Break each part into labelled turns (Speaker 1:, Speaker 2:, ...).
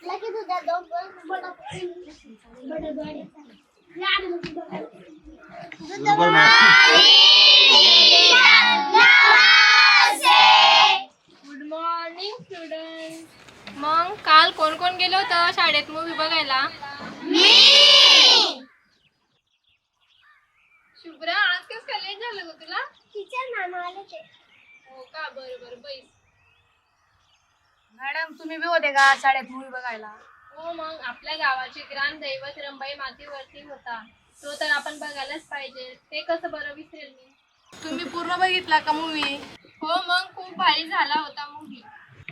Speaker 1: Good morning student. मग काल कोण कोण गेलो होतं शाळेत मूवी बघायला? शुभ्रा, आज कसं काय लेट झालं ग तुला?
Speaker 2: टीचर मॅम आले ते.
Speaker 1: हो का, बरोबर. बैस.
Speaker 3: मॅडम तुम्ही बी होते का शाळेत मूवी बघायला?
Speaker 1: हो, मग आपल्या गावाचे ग्रामदैवत रंबाई मातीवरती होता, तो तर आपण बघायलाच पाहिजे. ते कसं बरं विसरेल मी.
Speaker 3: तुम्ही पूर्ण बघितला का मूवी?
Speaker 1: हो, मग खूप भारी झाला होता मूवी.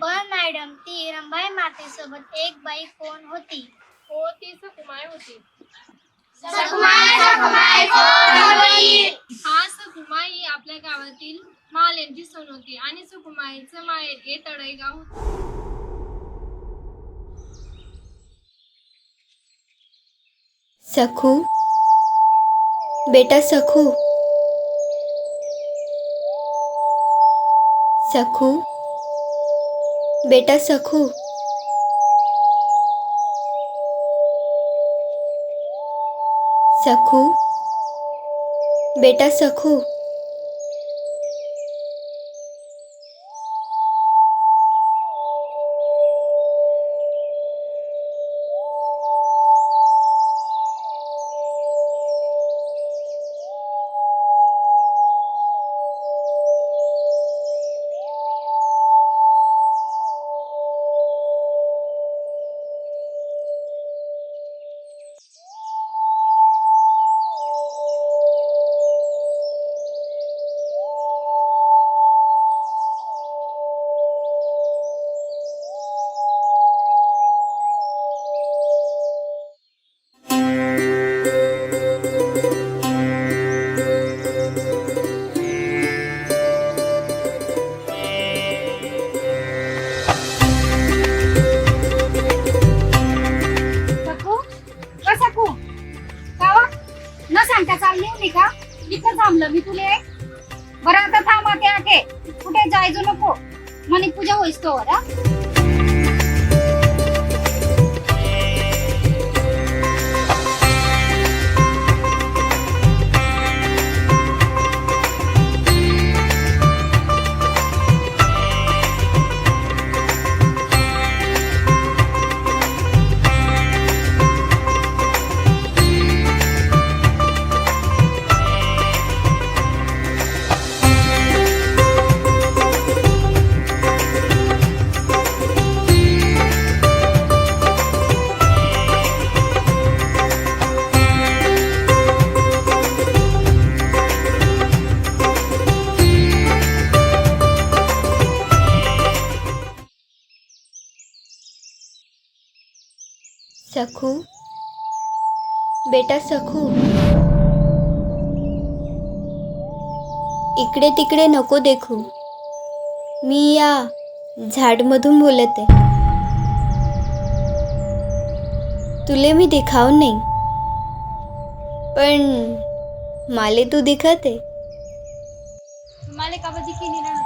Speaker 2: पण मॅडम ती रंभाई मातेसोबत एक बाई कोण होती?
Speaker 1: हो, ती सकुमाई होती. हा, सकुमाई आपल्या गावातील मालेंची सून होती आणि सकुमाईचं माहेर हे तळेगाव होतं.
Speaker 4: सखू, बेटा सखू, सखू, बेटा सखू, सखू, बेटा सखू,
Speaker 3: न सांगता चालली होती का? इथं थांबलं मी तुले. बरं आता थांब आके कुठे जायचो नको. मनी पूजा होईस तोवर हा.
Speaker 4: सखू, बेटा सखू, इकडे तिकडे नको देखू. मी या झाडमधून बोलत आहे. तुले मी दिखाव नाही, पण माले तू दिखत आहे.
Speaker 3: तुम्हाला का दिखी नाही राहत?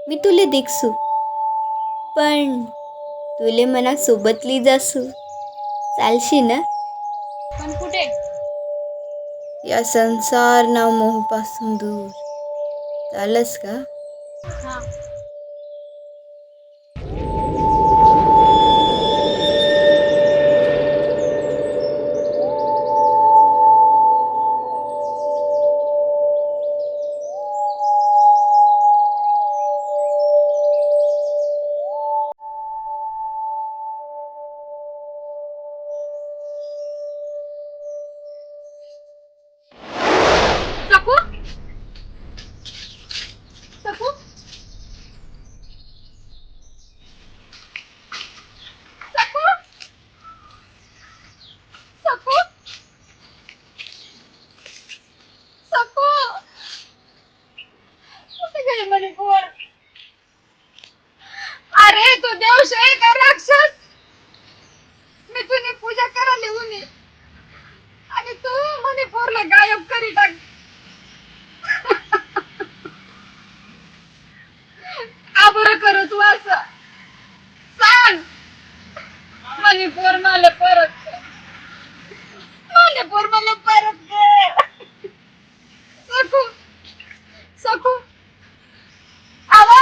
Speaker 4: मी तुले दिखसू, पण तुले मना सोबतली जासू. चालशी ना?
Speaker 3: पण कुठे?
Speaker 4: या संसार ना मोहपासून दूर. चालस का?
Speaker 3: हा.
Speaker 1: सकू, सकू,
Speaker 3: म्हणे पोर मला परत कर. म्हणे पोर मला परत कर. सकू सकू आवा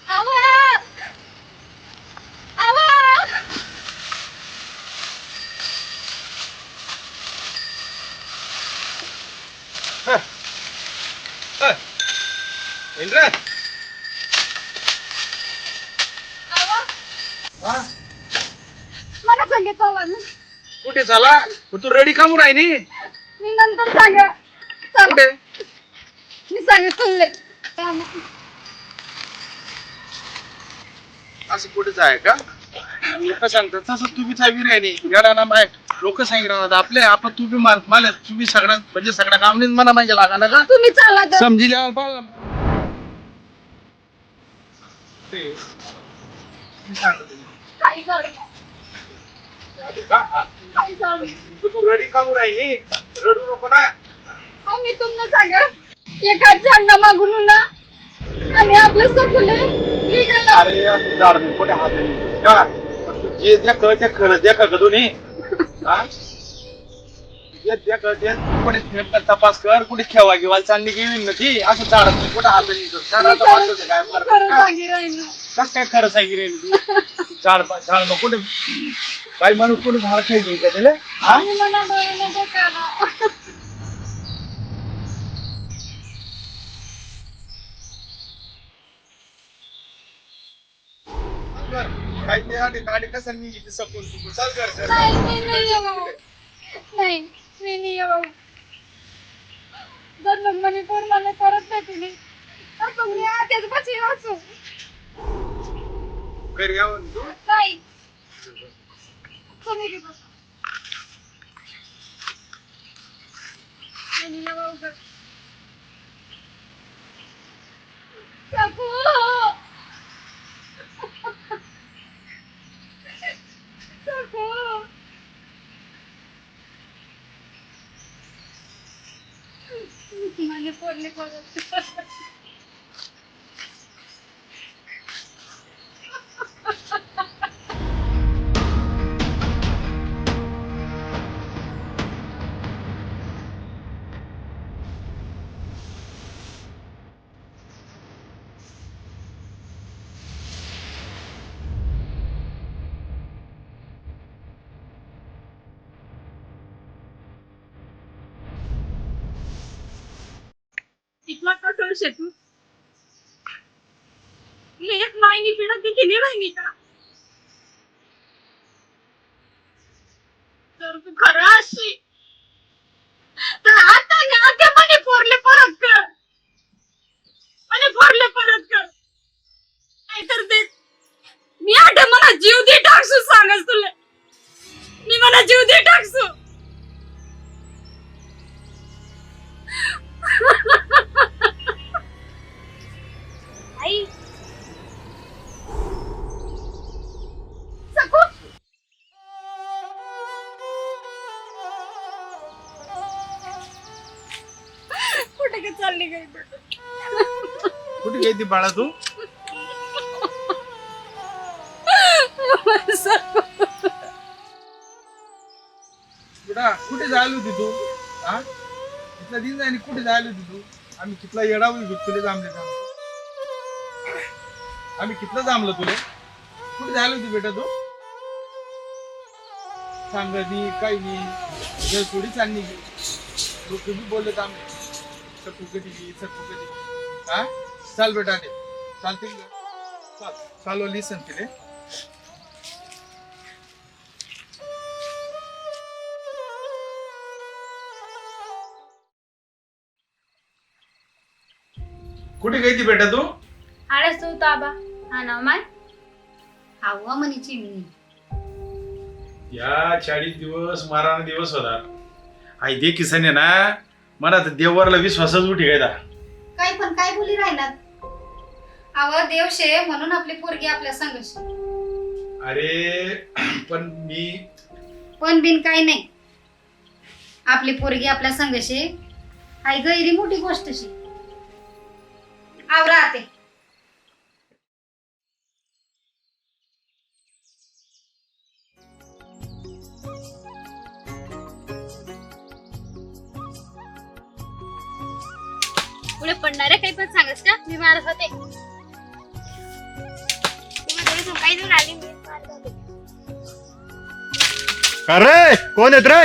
Speaker 3: आवा आवा
Speaker 5: इंद्र
Speaker 3: मला सांगितलं ना.
Speaker 5: कुठे चाला तू रेडी कामून राहिली
Speaker 3: मी नंतर सांगा
Speaker 5: कुठे
Speaker 3: मी सांगितलं
Speaker 5: असं कुठेच आहे का लोक सांगतात तसं तुम्ही चावी राहिली गडाना बाय लोक सांगितलं आपले आपण तुम्ही मला तुम्ही सगळ्यात म्हणजे सगळ्या कामनीच मला माहिती लागा ना का
Speaker 3: तुम्ही चाला तर.
Speaker 5: समजिल्या
Speaker 3: काही करू नका. काही करू नका.
Speaker 5: तू रेडी कामून राहिली रडू नको ना
Speaker 3: अहो, मी तुम्हाला सांगा एकाच झाडा मागून ना आणि आपलं सकुले निघालं.
Speaker 5: अरे झाड नाही कुठे हात नाही का जे द्या कळ त्या खरं द्या का दोन्ही द्या कळ त्या कुठे नेमका तपास कर कुठे खेवा घेवा चालली गेली ना ती असं झाड कुठे हात नाही काय
Speaker 3: खरं सांगी राहिलं.
Speaker 5: कस काय खरं सांगितलं तू झाड झाड कुठे काही माणूस कुठे झाड खायची का त्याला
Speaker 3: आणि मला डोळे नको काढा.
Speaker 5: काही नाही गाडी कसं मी सकून चुकून चाल कर
Speaker 3: नाही मी नाही येऊ. नाही मी नाही येऊ. जर लग्नाने कोण मला करत नाही तुम्ही तर तुम्ही आत्याच पाशी वाचू.
Speaker 5: घरी यावं तू
Speaker 3: नाही तुम्ही घेतो. मी नाही येऊ गं. सकू सकू माझे पोरले करत.
Speaker 1: इथला कठोर शेतू एक मायनी पिढा ती केली राहिली का तर तू खरं अशी तर आता ना ते म्हणे पोरले परत कर म्हणे पोरले परत कर नाहीतर ते मी आठ मला जीव दे टाकसू सांगस तुला मी मला जीव दे टाकसू
Speaker 2: आई
Speaker 3: सकू
Speaker 1: कुठे काय चालली गई
Speaker 5: कुठे गेली बाळा तू कुठे जायला होती तू हा इथला दिन जायला कुठे जायला होती तू आम्ही कितला येडावली होती तुला जांभले आम्ही कितला जांभलं तुले कुठे जायला होती बेटा तू सांग काही नाही थोडी चालली लोक बी बोलले आम्ही सकू कधी हा चाल बेटा दे चालते चाल चालो लिसन केले कुठे गेली बेटा तू
Speaker 2: आळस तू ताबा हा ना माय
Speaker 3: हवा म्हणे चिमणी.
Speaker 5: या 40 दिवस माराना दिवस होता आई दे किसने ना मला तर देववरला विश्वासच उठी गायदा
Speaker 3: काय बोली राहिलात. अव देव शे म्हणून आपली पोरगी आपल्या संघर्ष.
Speaker 5: अरे पण मी
Speaker 3: पण बिन काय नाही आपली पोरगी आपल्या संघर्षे आई गैरी मोठी गोष्ट शे आवरा आते.
Speaker 1: पुढे पडणारे काही पण सांगस का मी मारत होते.
Speaker 2: काही देऊन आली मी मारत होते.
Speaker 5: अरे कोण येत रे?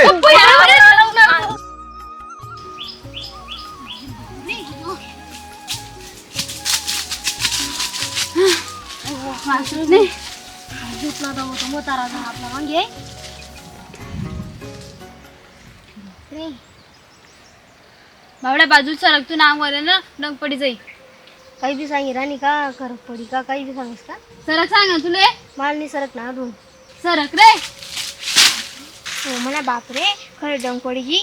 Speaker 1: बावड्या बाजू सरक तू नाव वर ना डंग पडी जाई.
Speaker 2: काही बी सांगी राणी का करत पडी का काही बी सांगस का
Speaker 1: सरक सांग ना तुले.
Speaker 2: मला नाही सरक ना अजून.
Speaker 1: सरक रे.
Speaker 2: हो म्हणा बापरे खरं डंग पडी की.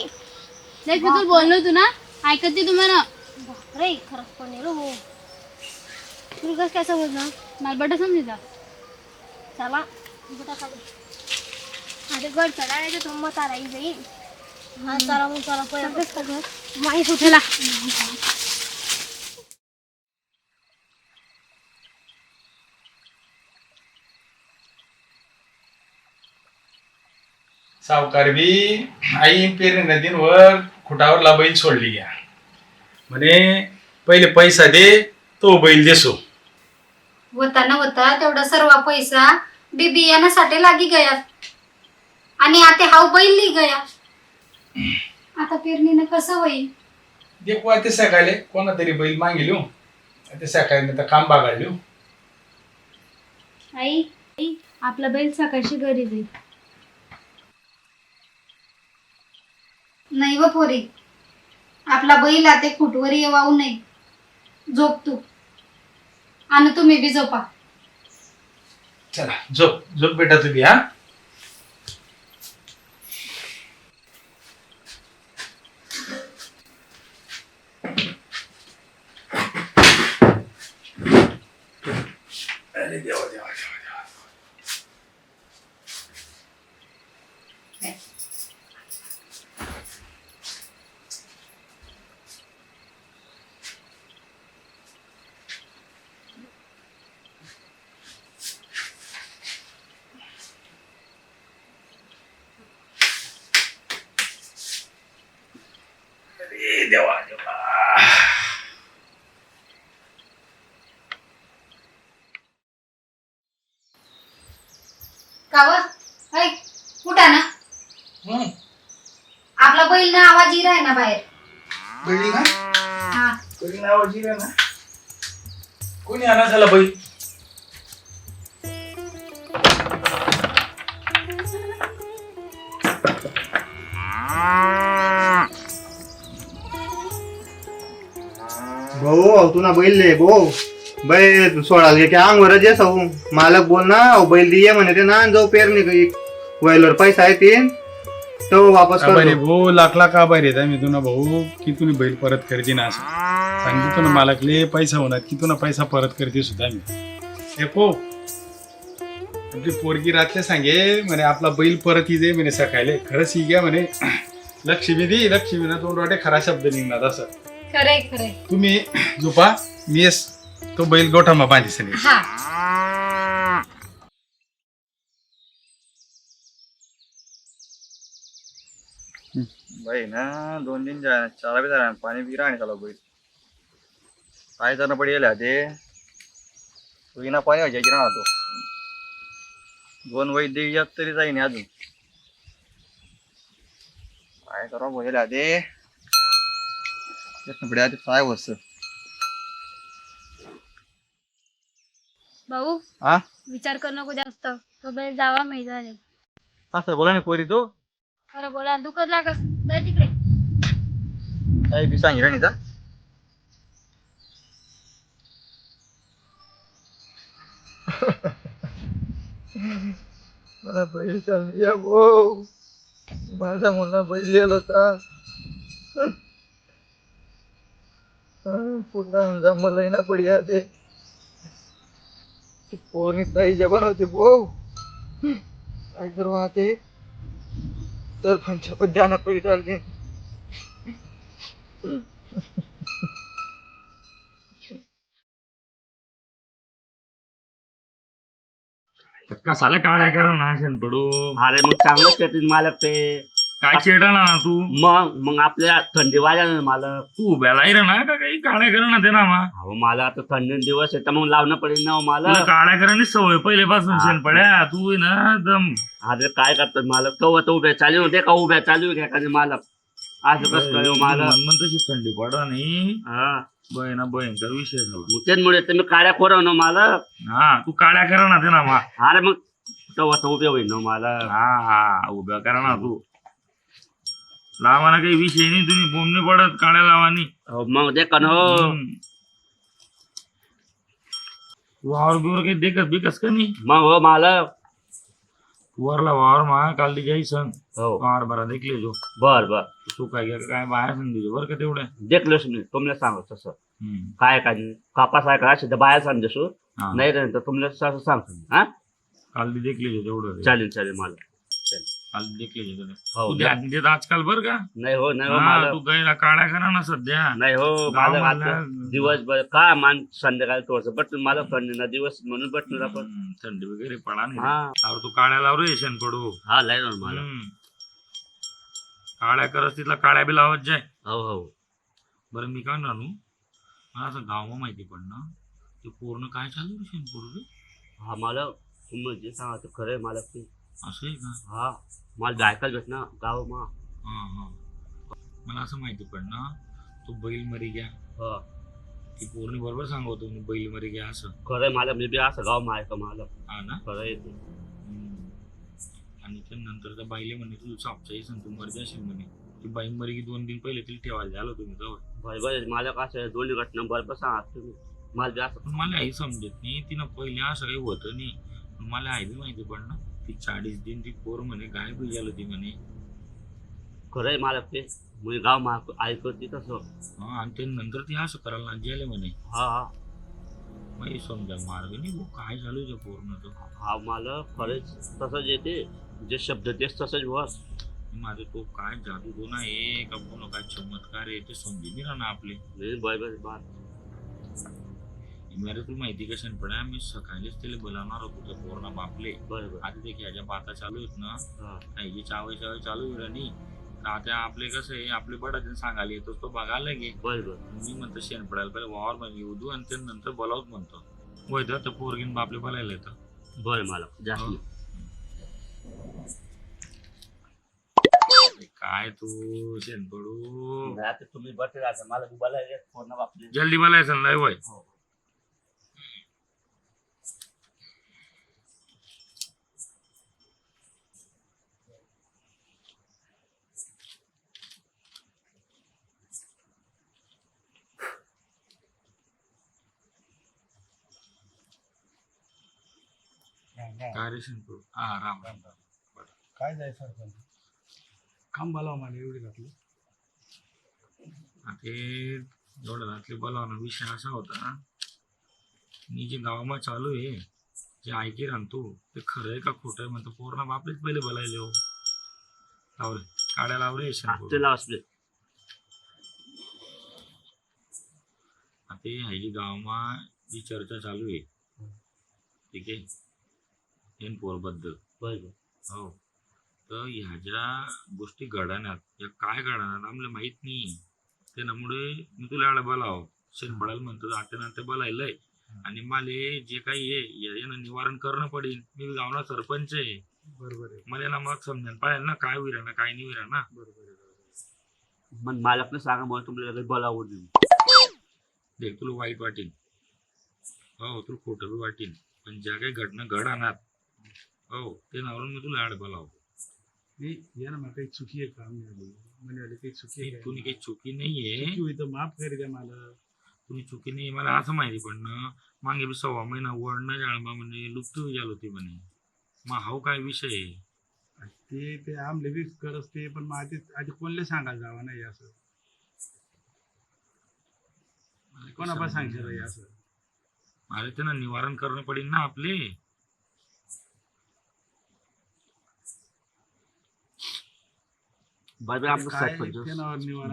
Speaker 1: देख मी तुला बोललो तू ना ऐकते तुम्हाला.
Speaker 2: बापरे खरंच पडणे रो हो. तुला कसं काय समजलं.
Speaker 1: मला बटा समजा.
Speaker 2: चला बटा खाली. अरे गड चढायचं तो मग तारा जाईल. हा चला मग चला पहिला माहीत
Speaker 1: चला.
Speaker 5: सावकार बी आई पेरे नदींवर खुटावरला बैल सोडली घ्या म्हणे पहिले पैसा दे तो बैल देसो.
Speaker 3: होता ना होता तेवढा सर्व पैसा बी बियाण्यासाठी लागी गया आणि आता हाव बैल ली गया. आता पेरणीनं कसं होईल.
Speaker 5: देखू ते सकाळी कोणा तरी बैल मागिलो ते सकाळी तर काम बघायलो.
Speaker 1: आई आपला बैल सकाळची घरी जाईल.
Speaker 3: नाही व पोरी आपला बैल आता खुटवर येवाऊ नाही. झोप तू आणि तुम्ही बी झोपा.
Speaker 5: चला झोप झोप बेटा तुम्ही. हा अरे देवा देवा देवा देवा. अरे देवा देवा.
Speaker 3: कावा ऐक कुठा ना आपला बैल ना आवाज येत आहे ना बाहेर.
Speaker 5: बैल ना
Speaker 3: हा
Speaker 5: बैल नावाची ना कोणी आणा झाला बैल.
Speaker 6: भाऊ तू ना बैल ले भाऊ बैल सोडाल गे क्या अंगवर जे सौ मालक बोल ना बैल दिये म्हणे ते ना जाऊ पेरणी वैलवर पैसा आहे तीन तो वापस
Speaker 7: आभारी
Speaker 6: कर.
Speaker 7: भाऊ लाख लाख आभारी आहे मी तुला भाऊ की तुम्ही बैल परत करते ना असं सांगितलं ना मालकले पैसा होणार की तुला पैसा परत करते सुद्धा मी. देखो आपली पोरगी रातले सांगे म्हणे आपला बैल परत येते म्हणे सकाळी. खरंच ही घ्या म्हणे लक्ष्मी दी लक्ष्मी ना दोन वाटे खरा शब्द निघणार असं.
Speaker 3: खरंय खरंय.
Speaker 7: तुम्ही झोपा मी तो बैल गोठामा बांधीस नाही.
Speaker 3: हा
Speaker 8: भाई ना 2 दिन चारा भी जरा पानी पी रहा नहीं चलो भाई काय करना पडेल ते तू ना पाणी व्हायची ना तो 2 वैद्य यात तरी जाईन अजून काय करा बोलेल ते पडे आधी काय वस्त
Speaker 1: भाऊ
Speaker 8: हा
Speaker 1: विचार करू नको जास्त. तो बैल जावा माहिती झाले.
Speaker 8: असं बोला ना पोरी तो
Speaker 1: खरं बोला दुखत लागत जाय तिकडे.
Speaker 8: काही बी सांगितलं नाही का मला पैसा या भाऊ माझा मुलगा बैलेला होता पुन्हा जमलंय ना पडिया ते पोरणी ताई जबर होते भाऊ काय करू ते तर पंचा ध्यानात पडी चालते
Speaker 9: कसाला काळ्या करा ना शेणपडू.
Speaker 10: अरे मग चांगलं शेतीत मालक ते
Speaker 9: काय चिडा ना तू.
Speaker 10: मग आपल्या थंडी वाजा ना मालक.
Speaker 9: तू उभ्या राहिला ना का काही काळ्या करा ना ते ना मा.
Speaker 10: अहो मला आता थंडी दिवस आहे तर मग लावणं पडेल ना
Speaker 9: तुला
Speaker 10: मला.
Speaker 9: काळ्या करायची सवय पहिलेपासून शेणपड्या. तू आहे ना दम.
Speaker 10: अरे काय करतात मालक तो आता उभ्या चालू होते का उभ्या चालू आहे एखादी मालक असं कसं काय हो मालक.
Speaker 9: मन तशी थंडी पडा नाही.
Speaker 10: हा
Speaker 9: ना भयंकर विषय झाला.
Speaker 10: मग त्यामुळे तुम्ही काड्या कोरव ना मालक.
Speaker 9: हा तू काळ्या करा ना ते ना मा.
Speaker 10: अरे मग तो आता उभे होईल ना मालक.
Speaker 9: हा उभ्या करा ना तू. लावाना काही विषय नाही. तुम्ही बोंबणी पडत काळ्या लावानी.
Speaker 10: मग दे का नो.
Speaker 9: वावर बिवर काही देखत बिकस का नाही.
Speaker 10: मग हो मालक.
Speaker 9: वरला वावर मा काल ती सण
Speaker 10: हो
Speaker 9: वावर बरा देखले जो.
Speaker 10: बर बर
Speaker 9: तू काय काय बाहेर सांगितलं बरं का तेवढ्या.
Speaker 10: देखलोच मी तुम्हाला सांगत तसं काय काय कापास आहे का असे बाहेर सांगतो
Speaker 9: हा.
Speaker 10: नाही रे तर तुम्हाला असं सांगतो हा.
Speaker 9: काल ती देखले जो तेवढं.
Speaker 10: चालेल मला.
Speaker 9: काल देखले जो
Speaker 10: हो
Speaker 9: तू देत आजकाल बरं का.
Speaker 10: नाही हो
Speaker 9: हा,
Speaker 10: मालक.
Speaker 9: तू गैला काळ्या करा ना सध्या.
Speaker 10: नाही हो मालक आता दिवसभर का मान संध्याकाळी थोडस बट मला थंडी ना दिवस म्हणून बटणार आपण.
Speaker 9: थंडी वगैरे पडा नाही.
Speaker 10: हा
Speaker 9: अरे तू काळ्या लाव रे शेण पडू.
Speaker 10: हा लय ना मला.
Speaker 9: काळ्या करस तिथला काळ्या बी लावत जाय.
Speaker 10: हो हो
Speaker 9: बरं मी काय राहू मला असं गाव माहिती पडणं ते पूर्ण काय चालू रे शेण पडू रे.
Speaker 10: हा मला तुम्ही जे सांगा खरं आहे मालक ते.
Speaker 9: असं आहे का.
Speaker 10: हा मला ऐकायला भेट ना गाव मा.
Speaker 9: हा हा मला असं माहिती पडणं तू बैल मरी घ्या.
Speaker 10: हा
Speaker 9: ती पूर्ण बरोबर सांगतो मी बैल मरी घ्या असं.
Speaker 10: खरं आहे मालक मी बी असं गाव मा ऐका मालक.
Speaker 9: हा ना.
Speaker 10: खरं आहे ते.
Speaker 9: आणि त्यानंतर त्या बाईले म्हणे तू चापचाही सांगतो मरी जाशील म्हणे. ती बाई मरी की 2 दिन पहिले तिला ठेवायला झालं तुम्ही जवळ.
Speaker 10: बरोबर मालक असं दोन्ही घटना बरोबर सांगा तुम्ही मला बी असं.
Speaker 9: पण मला आई समजत नाही तिनं पहिले असं काही होतं नाही. पण मला आई बी माहिती पडणं ती 40 दिन ती पोर म्हणे गायब झालं ती म्हणे.
Speaker 10: खरं आहे मालक ते म्हणजे गाव मा ऐकत तसं.
Speaker 9: हा आणि त्यानंतर ती असं करायला गेले म्हणे.
Speaker 10: हा हा
Speaker 9: मग समजा मार्ग नाही भाऊ काय झालं त्या पोरनं तो.
Speaker 10: हा मालक खरेच तसंच येते जे शब्द तेच तसंच बस.
Speaker 9: माझं तो काय जादू तो ना आहे का कोण काय चमत्कार आहे ते समजी नाही राहणार आपले.
Speaker 10: बरोबर
Speaker 9: मेरे तुला माहिती कशा पडा मी सकाळीच त्याला बोलावणार होतो त्या पोरणा बापले.
Speaker 10: बरोबर
Speaker 9: आता ते ह्याच्या बाता चालू आहेत ना ह्याची चावय चालू आहे नाही. आता आपले कसं आहे आपले बडा सांगायला येतो तो बघायला गे.
Speaker 10: बरोबर
Speaker 9: मी म्हणतो शेण पडायला पहिले वावर मध्ये येऊ दू आणि त्यानंतर बोलावत म्हणतो वैद तर पोरगीन बापले बोलायला येतं.
Speaker 10: बरं मालक जास्त
Speaker 9: काय तू शेण पडू.
Speaker 10: आता तुम्ही बटे राहता मला बोला फोन बापले
Speaker 9: जल्दी बोलायचं ना वय. काय रे शेण पडू. हा राम राम राम.
Speaker 7: काय जाय सरपंच काम बोलावं मला एवढी घातली.
Speaker 9: ते एवढं रात्री बोलावणं विषय असा होता मी जे गावामध्ये चालू आहे जे ऐकी राहतो ते खरं आहे का खोटं आहे म्हणतो पोरणा बापलेच पहिले बोलायले हो. लावरे काड्या लावरे आता ह्याची गावामा जी चर्चा चालू आहे ठीक आहे एन पोरबद्दल. हो तर ह्या ज्या गोष्टी घडण्यात या काय घडणार आम्हाला माहित नाही. त्यामुळे मी तुला एवढा बोलाव शेण पडायला म्हणतो आता बोलायलंय आणि मला जे काही आहे यानं निवारण करणं पडेल. मी गावना सरपंच आहे.
Speaker 7: बरोबर आहे.
Speaker 9: मला ना मग समजेल पाहिजे ना काय विरा ना काय नाही विरा ना.
Speaker 10: मग मालकने सांगा मग तुम्हाला बोलावं देऊ.
Speaker 9: देख तुला वाईट वाटेल हो तुला खोटं बी वाटेल पण ज्या काही घटना घडणार हो ते नावरून मी तुला ऍड बोलावं.
Speaker 7: ये ना मला काही चुकी आहे का म्हणाले काही चुकी आहे
Speaker 9: तुम्ही काही चुकी नाहीये.
Speaker 7: तर माफ कर द्या मला.
Speaker 9: तुम्ही चुकी नाही मला असं माहिती पडणं मागे बी 6 महिना वडणं जाळबा म्हणजे लुप्त झालं होती म्हणे. मग हा काय विषय आहे
Speaker 7: ते आमले बी करत ते पण मग आधी कोणले सांगायला जावं नाही असं कोणाला सांगशील असं.
Speaker 9: अरे त्यांना निवारण करणं पडेल ना आपले.
Speaker 10: बरोबर आपलं सरपंच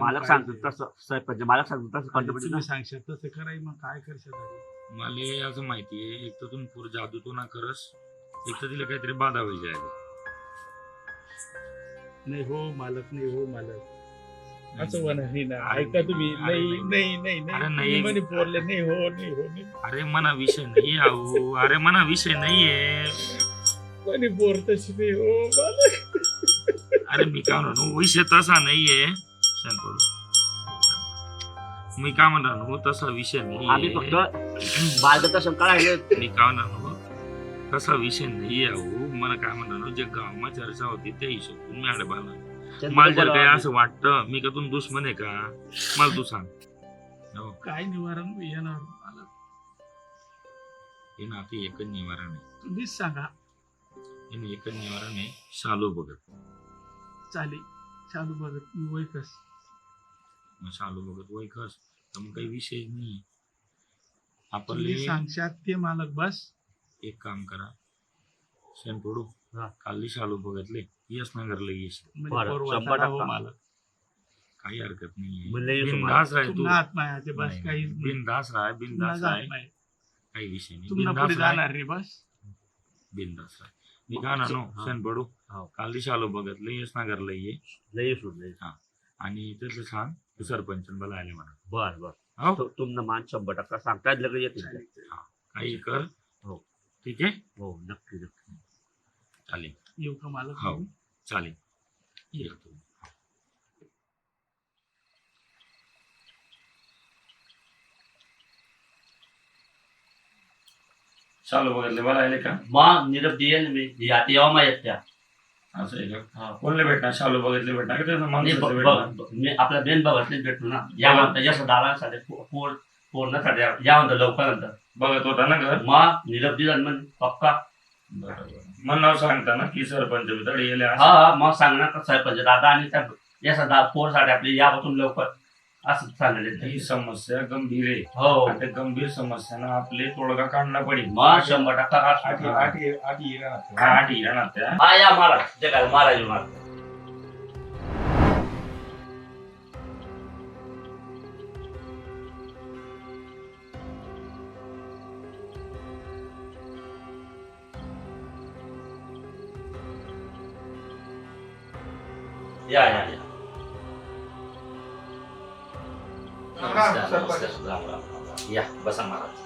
Speaker 10: मालक सांगतो तसं सरपंच मालक सांगतो तसं
Speaker 7: सांगशात तसं कराय मग काय करशात.
Speaker 9: मला असं माहितीये एक तर तुम्ही पूर जादू तो ना करस एक तर तिला काहीतरी बाधा व्हायची आहे.
Speaker 7: नाही हो मालक, नाही हो मालक, असं म्हणा नाही ना. ऐका तुम्ही. नाही नाही नाही
Speaker 9: अरे
Speaker 7: नाही
Speaker 9: नाही.
Speaker 7: म्हणे पोरले. नाही हो नाही हो नाही
Speaker 9: अरे मना विषय नाही आहो, अरे मना विषय नाहीये.
Speaker 7: म्हणे पोर तशी नाही हो मालक.
Speaker 9: अरे मी काय म्हणू, विषय तसा नाहीये शंकरू. मी काय म्हणणार तसा विषय
Speaker 10: आम्ही
Speaker 9: नाहीये.
Speaker 10: फक्त मार्गदर्शन करायला.
Speaker 9: मी काय म्हणणार तसा विषय नाहीये अहो. मला काय म्हणणार जे गावमा चर्चा होती त्या हिशोब मॅडम आला. मला जर काही असं वाटतं मी का तुम दुश्मन आहे का, मला तू सांग. हो.
Speaker 7: काय निवारण येणार मला
Speaker 9: हे ना आता एकच निवारण आहे.
Speaker 7: तुम्हीच सांगा.
Speaker 9: हे एकच निवारण आहे, शालू बघत.
Speaker 7: चालेल. चालू बघत मी वैकस.
Speaker 9: मग शालू बघत वैखस तर मग काही विषय नाही. आपण
Speaker 7: तुम्ही सांगशात ते मालक. बस
Speaker 9: एक काम करा, शेण पडू
Speaker 10: हा.
Speaker 9: काल शालू बघतले यस नगरला येस.
Speaker 7: म्हणजे
Speaker 10: बरं,
Speaker 7: पोर
Speaker 10: 100%
Speaker 7: वाचायला हो मालक.
Speaker 9: काही हरकत
Speaker 10: म्हणलं
Speaker 9: नाही.
Speaker 10: येतो
Speaker 9: बिनधास राह तू.
Speaker 7: तुम्हाला आत्मा ते बस काही
Speaker 9: बिनधास राह, बिनधास राह, काही विषय नाही.
Speaker 7: तुम्हाला पुढे
Speaker 9: बिनधास राह,
Speaker 7: जाणार रे. बस
Speaker 9: बिनधास राह. मी काय ना
Speaker 10: हा.
Speaker 9: शेण पडू
Speaker 10: हो.
Speaker 9: काल शालू बघतले यस नगरला ये
Speaker 10: लई सोडले.
Speaker 9: आणि त्याचं सांग तू सरपंच मला आले म्हणा.
Speaker 10: बर बर.
Speaker 9: हो
Speaker 10: तुमनं मान 100% सांगतायत लगेच येतील.
Speaker 9: काही कर.
Speaker 10: हो.
Speaker 9: ठीक आहे.
Speaker 10: हो नक्की नक्की.
Speaker 9: चालेल.
Speaker 7: येऊ का मालक?
Speaker 9: हो चालेल.
Speaker 7: ये.
Speaker 9: शालू बघतले मला आले का?
Speaker 10: मग निरोप देईल मी. आता येवा मा येत त्या.
Speaker 9: असं आहे का?
Speaker 10: हा.
Speaker 9: कोणले भेटणार? शालू बघितले भेटणार का त्याचं
Speaker 10: नाही,
Speaker 9: माणसाचं भेटणार?
Speaker 10: मी आपल्या बेन बघतलेच भेटलो ना. या म्हणता जसं दालांसाठी पूर्णसाठी या म्हणता लवकर नंतर
Speaker 9: बघत होता ना घर.
Speaker 10: मग निरोप दिला मग पक्का.
Speaker 9: बरोबर. मला नाव सांगता ना की सरपंच भितडे गेले असं.
Speaker 10: हा मग सांगणार का सरपंच दादा आणि त्या या पोरसाठी आपली यापासून लवकर असं सांगितलं.
Speaker 9: ही समस्या गंभीर आहे.
Speaker 10: हो
Speaker 9: आणि त्या गंभीर समस्यांना आपले तोडगा काढणं पडेल.
Speaker 10: मग 100%
Speaker 9: आठ येणार त्या.
Speaker 10: हा या मला ते काय मारा येऊ मला. या या या. नमस्कार नमस्कार. राम राम राम राम. या बसा महाराज.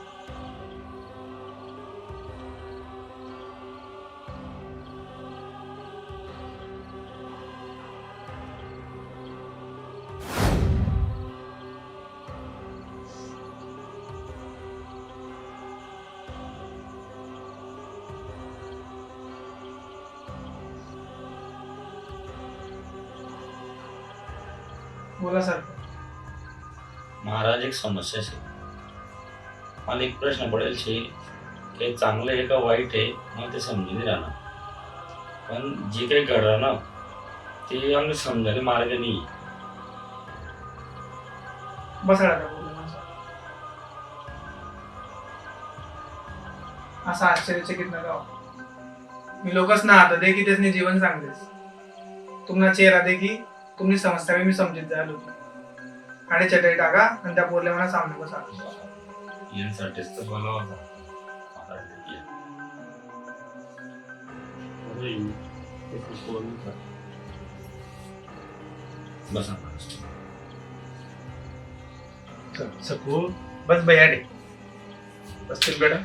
Speaker 7: बोला सर.
Speaker 9: महाराज एक समस्या आहे. मला एक प्रश्न पडेल शे काही चांगलं आहे का वाईट आहे मला ते समजून नाही राहणार. पण जे काही घडलं ना ते आम्ही समजायला मार्ग नाही.
Speaker 11: बसा असा आश्चर्यचकित नका हो. मी लोकच ना आता दे की त्यासनी जीवन सांगतेस. तुम्हाला चेहरा दे की तुम्ही समजता मी समजित जायला होतो. आणि चटई टाका आणि त्या पोरले म्हणा सामने बसा.
Speaker 9: यांसाठीच तर बोला होता. बसा
Speaker 11: सकू बस भैया डे बसतील बेटा.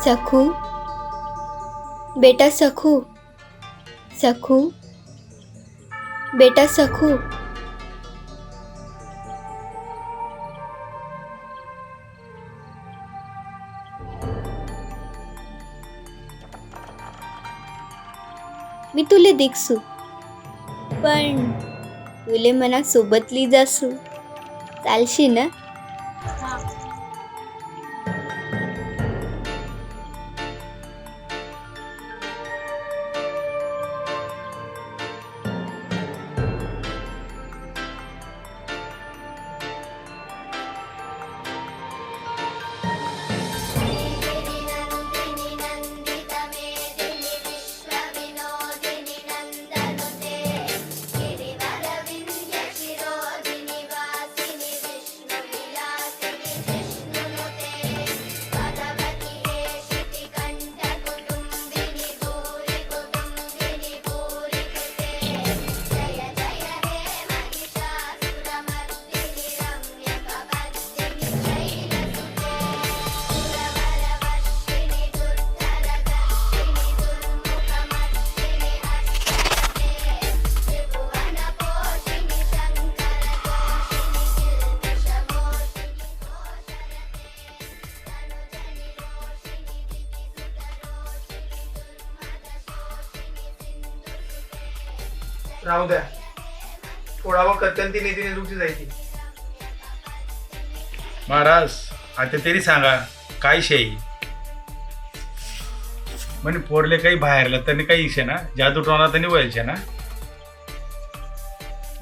Speaker 4: सखू बेटा, सखू सखू बेटा, सखू. मी तुले दिखसू पण तुले मना सोबतली जासू. चालशी ना?
Speaker 11: राहू द्या, थोडा वक्त ती नीतीने दुखी जायची.
Speaker 7: महाराज आता तरी सांगा काय शे म्हणे पोरले काही बाहेरला तर काही इशे ना जादू टोना तर व्हायचे ना.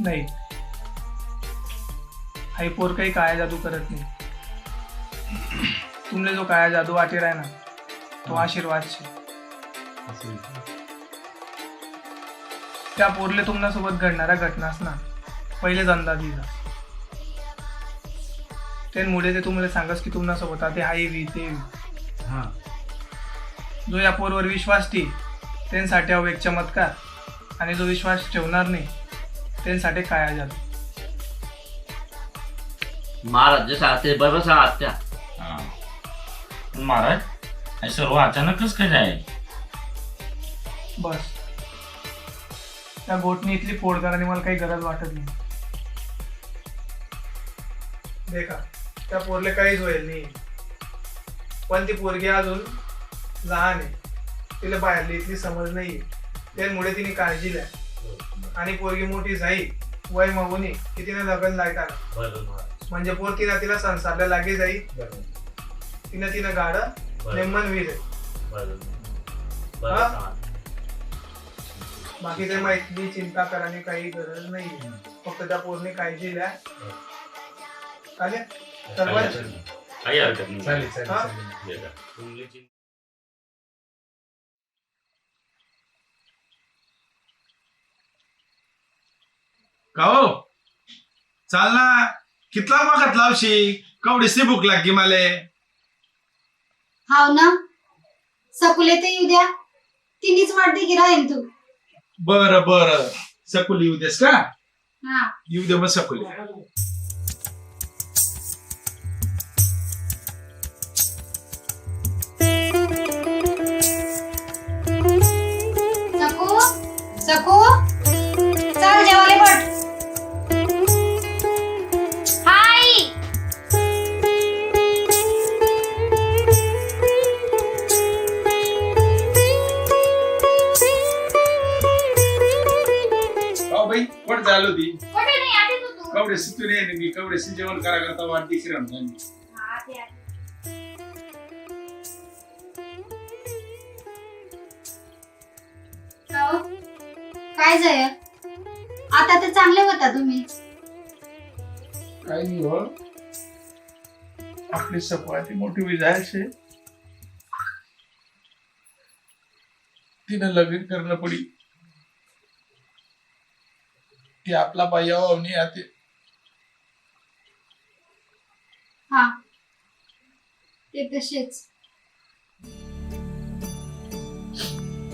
Speaker 11: नाही, आई पोर काही काया जादू करत नाही. तुमले जो काया जादू वाटेर आहे ना तो आशीर्वाद छे. त्या पोरले तुमना सोबत घडणाऱ्या घटनास ना पहिलेच अंदाज दिला. त्यामुळे ते तुम्हाला सांगस की तुमना सोबत ते हाय वी ते
Speaker 7: हा
Speaker 11: जो या पोरवर विश्वास ठेवी त्यांसाठी हा एक चमत्कार, आणि जो विश्वास ठेवणार नाही त्यांसाठी काया जादू.
Speaker 9: महाराज जे सांगते बरोबर सांगा त्या. महाराज हे सर्व अचानकच काय आहे.
Speaker 11: बस त्या गोटनी इथली फोड करायची मला काही गरज वाटत नाही. देखा त्या पोरले काहीच होईल नाही, पण ती पोरगी अजून लहान आहे, तिला बाहेरली इथली समज नाही. त्यामुळे तिने काळजी द्या, आणि पोरगी मोठी जाईल वय मागून की तिने लग्न लायत आलं म्हणजे पोर तिला संसारला लागे जाईल. तिनं गाडं नेमन वी जाईल. बाकी ते माहिती चिंता करायची काही गरज नाही. फक्त त्या पोरने काळजी द्या. चालेल सरपंच?
Speaker 9: काही हरकत नाही.
Speaker 11: हा?
Speaker 7: का हो चाल ना कितला वखत लावशी कवडीशी भूक लागी माले.
Speaker 3: हाव ना सकुले ते येऊ द्या, तिनीच वाटते की राहीन तू.
Speaker 7: बर बर सकुली येऊ देस का.
Speaker 3: हा
Speaker 7: येऊ दे मग सकुली.
Speaker 3: सकू सकू चल जेवायला पट. हाय
Speaker 7: बाई कोण झालो ती
Speaker 3: कुठे नाही आधी तू.
Speaker 7: कवडेशी तू नाही मी कवडेशी जेवण करा करता वाटते श्रीराम.
Speaker 3: हा ते आधी. हो? काय जाय आता तर चांगले होता तुम्ही.
Speaker 11: काही नाही हो, आपली सपवाती मोठी विजायचे तिनं लगीन करणं पडी. ती आपला पाया अवनी आते.
Speaker 3: हा ते तसेच.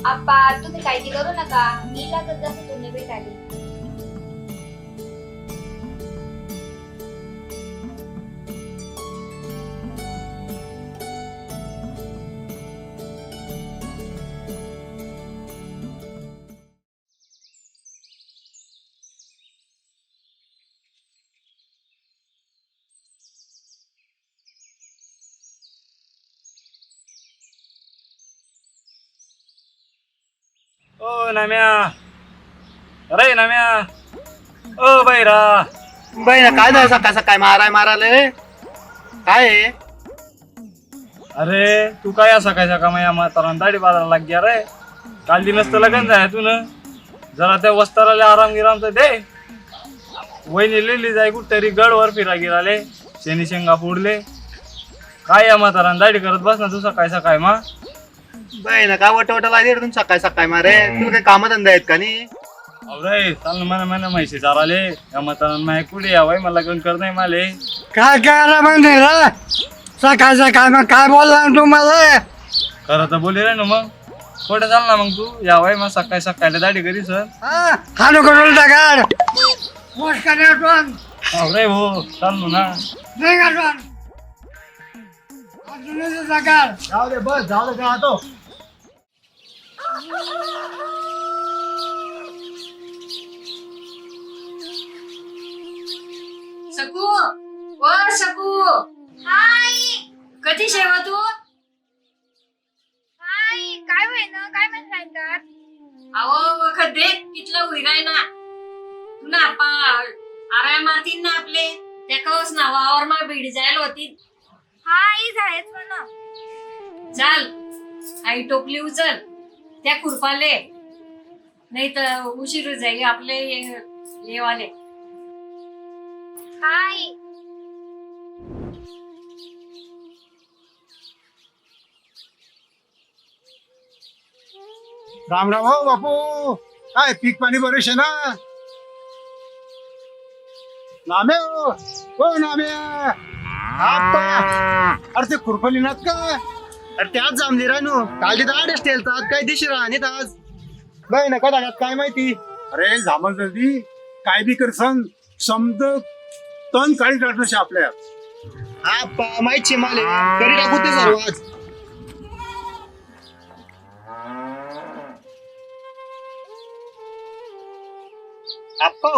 Speaker 2: आप्पा तुम्ही काळजी करू नका, मी लागत जाते तुम्ही भेटायला.
Speaker 8: ओ नाम्या, अरे नाम्या, ओ बैरा.
Speaker 6: बाई काय झालं सकाळ सकाळ मारायले काय आहे?
Speaker 8: अरे तू काय असा काय सका माझ्या म्हातारान दाढी बाजाराला लाग गया रे. काल दिनच तर लगन जाय तू न जरा त्या वस्ताराला आराम गिराम तर दे. वहिनी लिहिली जाय कुठतरी गडवर फिरा गिराले शेनी शेंगा फोडले. काय या म्हातारान दाढी करत बस ना तू सकाळ सकाळ मा.
Speaker 6: बाई ना काय वट लागेल तुम सकाळ सकाळ मारे. तुला काही काम धंदा आहेत का नाही?
Speaker 8: अरे चाल मला म्हणा म्हैशी चाराले या म्हातारान माय कुठे यावय मला लग्न कर नाही माले.
Speaker 12: काय काय म्हणजे रे सकाळ सकाळ मग काय बोलला तू मला?
Speaker 8: खरं तर बोली रे ना मग कुठे चाल ना मग तू यावय मग सकाळी सकाळी दाढी करी सर.
Speaker 12: खाणू करून टाका मोठ्याने
Speaker 8: अरे हो चाललो ना.
Speaker 12: सकाळ
Speaker 6: जाऊ दे बस जाऊ दे का तो.
Speaker 1: सकू ओ सकू.
Speaker 2: हाय
Speaker 1: कधी शेवा तू.
Speaker 2: हाय काय होय ना काय म्हणताय तर.
Speaker 1: अहो वखत दे कितला उइराय ना तुला आपा आराय मारतीन ना आपले त्या कवस ना वावर मा बीड जायला होती
Speaker 2: हा आई जायच म्हणा.
Speaker 1: चाल आई टोपली उचल त्या खुरपाले नाही तर उशीर जाईल आपले येवाले.
Speaker 2: हा आई.
Speaker 12: राम राम हो बापू. काय पीक पाणी बरेच आहे ना. नामे हो नामे. अरे ते खुरपली नात का.
Speaker 6: अरे त्याच जमली रानू काल तिथं आडेच ठेलतात काही दिशी राहणीत आज बाई नका टाकत काय माहिती.
Speaker 12: अरे झामल जल्दी काय बी कर सांग समज तण काढी टाकणं आपल्या.
Speaker 6: आप्पा माहिती माले करी टाकू ते सर्व आज. आप्पा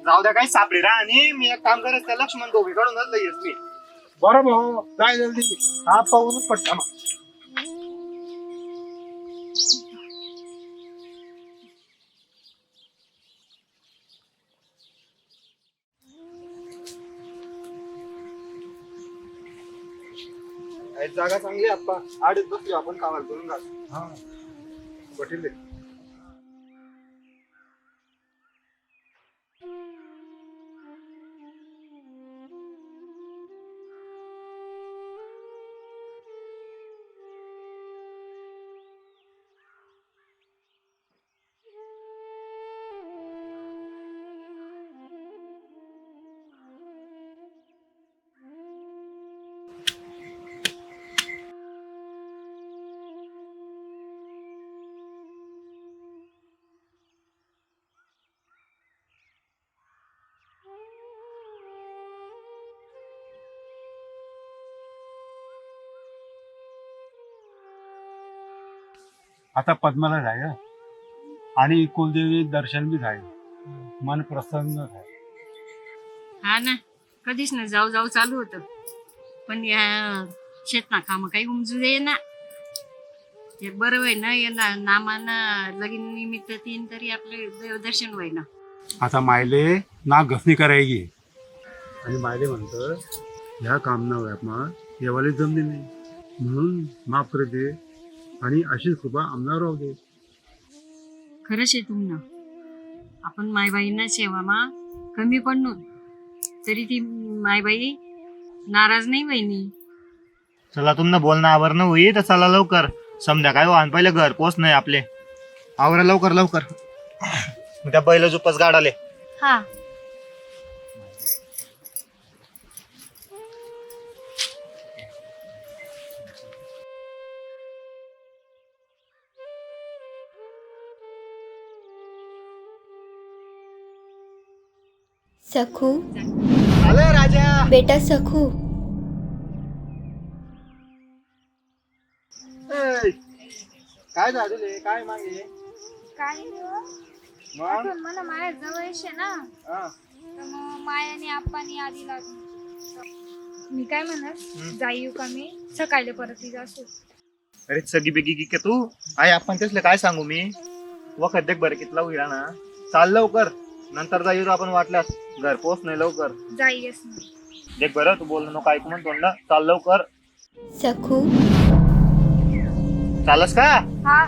Speaker 6: जाऊ द्या काही सापडे रा आणि मी एक काम करत त्या लक्ष्मण दोघीकडूनच लई मी.
Speaker 12: बरं भाऊ काय जल्दी हा पाहून पटका मग.
Speaker 6: जागा चांगली आप्पा आडच बसलो आपण कामाला करून घाल.
Speaker 12: हा पटेल. आता पद्माला जाय आणि कुलदेवी दर्शन बी झाले मन प्रसन्न झाले.
Speaker 1: हा ना कधीच ना जाऊ जाऊ चालू होत पण या शेतना काम काही उमजू दे ना. ते बरं होय ना या नामानं लगीन निमित्त तीन तरी आपले देवदर्शन होय ना.
Speaker 12: आता मायले ना घसणी करायची आणि मायले म्हणत ह्या काम ना व्यापमा येवाले जमले नाही म्हणून माफ कर दे आणि अशीच कृपा आमनावर राहू दे.
Speaker 1: खरंच आहे तुमनं आपण मायबाईंना सेवा मा कमी पडलो तरी ती मायबाई नाराज नाही वहिनी.
Speaker 6: चला तुमनं बोलणं आवरणं होई तर चला लवकर समजा काय वाहन पहिले घर पोच नाही आपले आवरा लवकर लवकर. त्या बैल जुपच गाडाले.
Speaker 2: हा
Speaker 4: सखू
Speaker 6: आले राजा.
Speaker 4: बेटा सखू
Speaker 6: काय झाले काय मागे
Speaker 2: काही
Speaker 6: मग
Speaker 2: मला माया जवळच आहे ना
Speaker 6: हा.
Speaker 2: तर मग मायाने आप्पानी आधी लागली. मी काय म्हणत जाई येऊ का मी सकाळी परत येत असू.
Speaker 6: अरे सगी बेगी की तू आई आपण तेसले काय सांगू मी वखत देख बरं कितला उघडा ना चाल लवकर नंतर जाईल आपण वाटल्यास घर पोच नाही लवकर
Speaker 2: जाईयच ना.
Speaker 6: देख बरं तू बोल नको ऐकू म्हणतो ना चाल लवकर.
Speaker 4: सखू
Speaker 6: चालस का.
Speaker 2: हा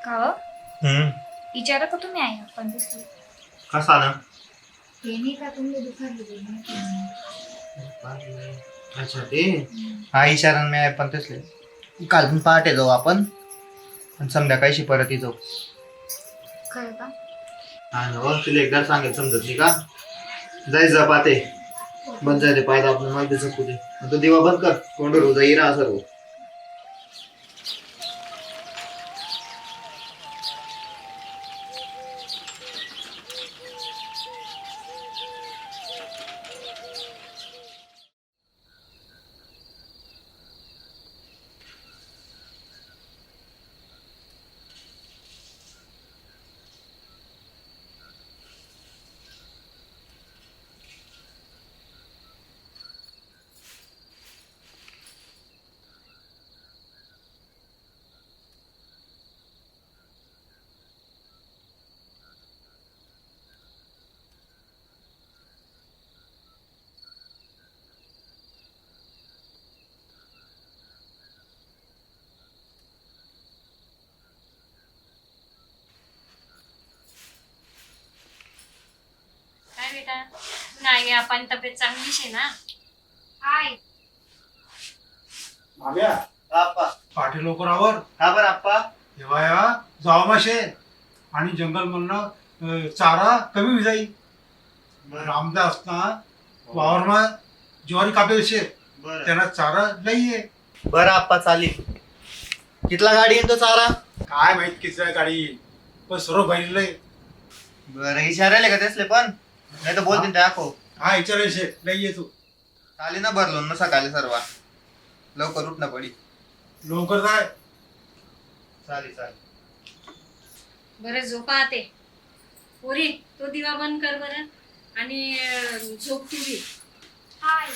Speaker 2: का विचारा का तुम्ही आहे आपण दिसले
Speaker 6: कसा ना
Speaker 2: हे नाही का तुम्ही दुखारले.
Speaker 6: अच्छा ते हा इशारा मी आहे पण तेसले काल पण पहाटे जाऊ आपण आणि संध्याकाळशी परत जाऊ.
Speaker 2: खरं का.
Speaker 6: हा ना तुला एकदा सांगेल समजत नाही का जायचं पाहते बंद जायचे पाहिजे आपण मला ते चकू दे तो दिवा बंद कर तोंड रोजा येईना सर्व.
Speaker 1: बेटा नाही आपण तब्येत चांगलीच आहे ना.
Speaker 2: हाय.
Speaker 12: आम्या
Speaker 6: आप्पा
Speaker 12: पाठी लवकर आवर.
Speaker 6: का बरं आप्पा?
Speaker 12: तेव्हा या जावा माशे आणि जंगल मधनं चारा कमी जाईल. रामदास ना वावरमा ज्वारी कापेल शे
Speaker 6: बरं
Speaker 12: त्यांना चारा लई आहे.
Speaker 6: बरं आप्पा चाली. कितला गाडी येतो चारा?
Speaker 12: काय माहित किती गाडी पण सर्व बैल
Speaker 6: बरं इशारायले का त्यासले पण नाही तर बोलतील ते आखो.
Speaker 12: हा विचारायला शे लई येतो.
Speaker 6: चाली ना भरलो ना सकाळी सर्व लवकर उठणं पडी.
Speaker 12: लवकर जाय.
Speaker 6: चाली चाली.
Speaker 1: बरं झोपा ते पोरी तो दिवा बंद कर बरं आणि झोप तुझी.
Speaker 2: हाय.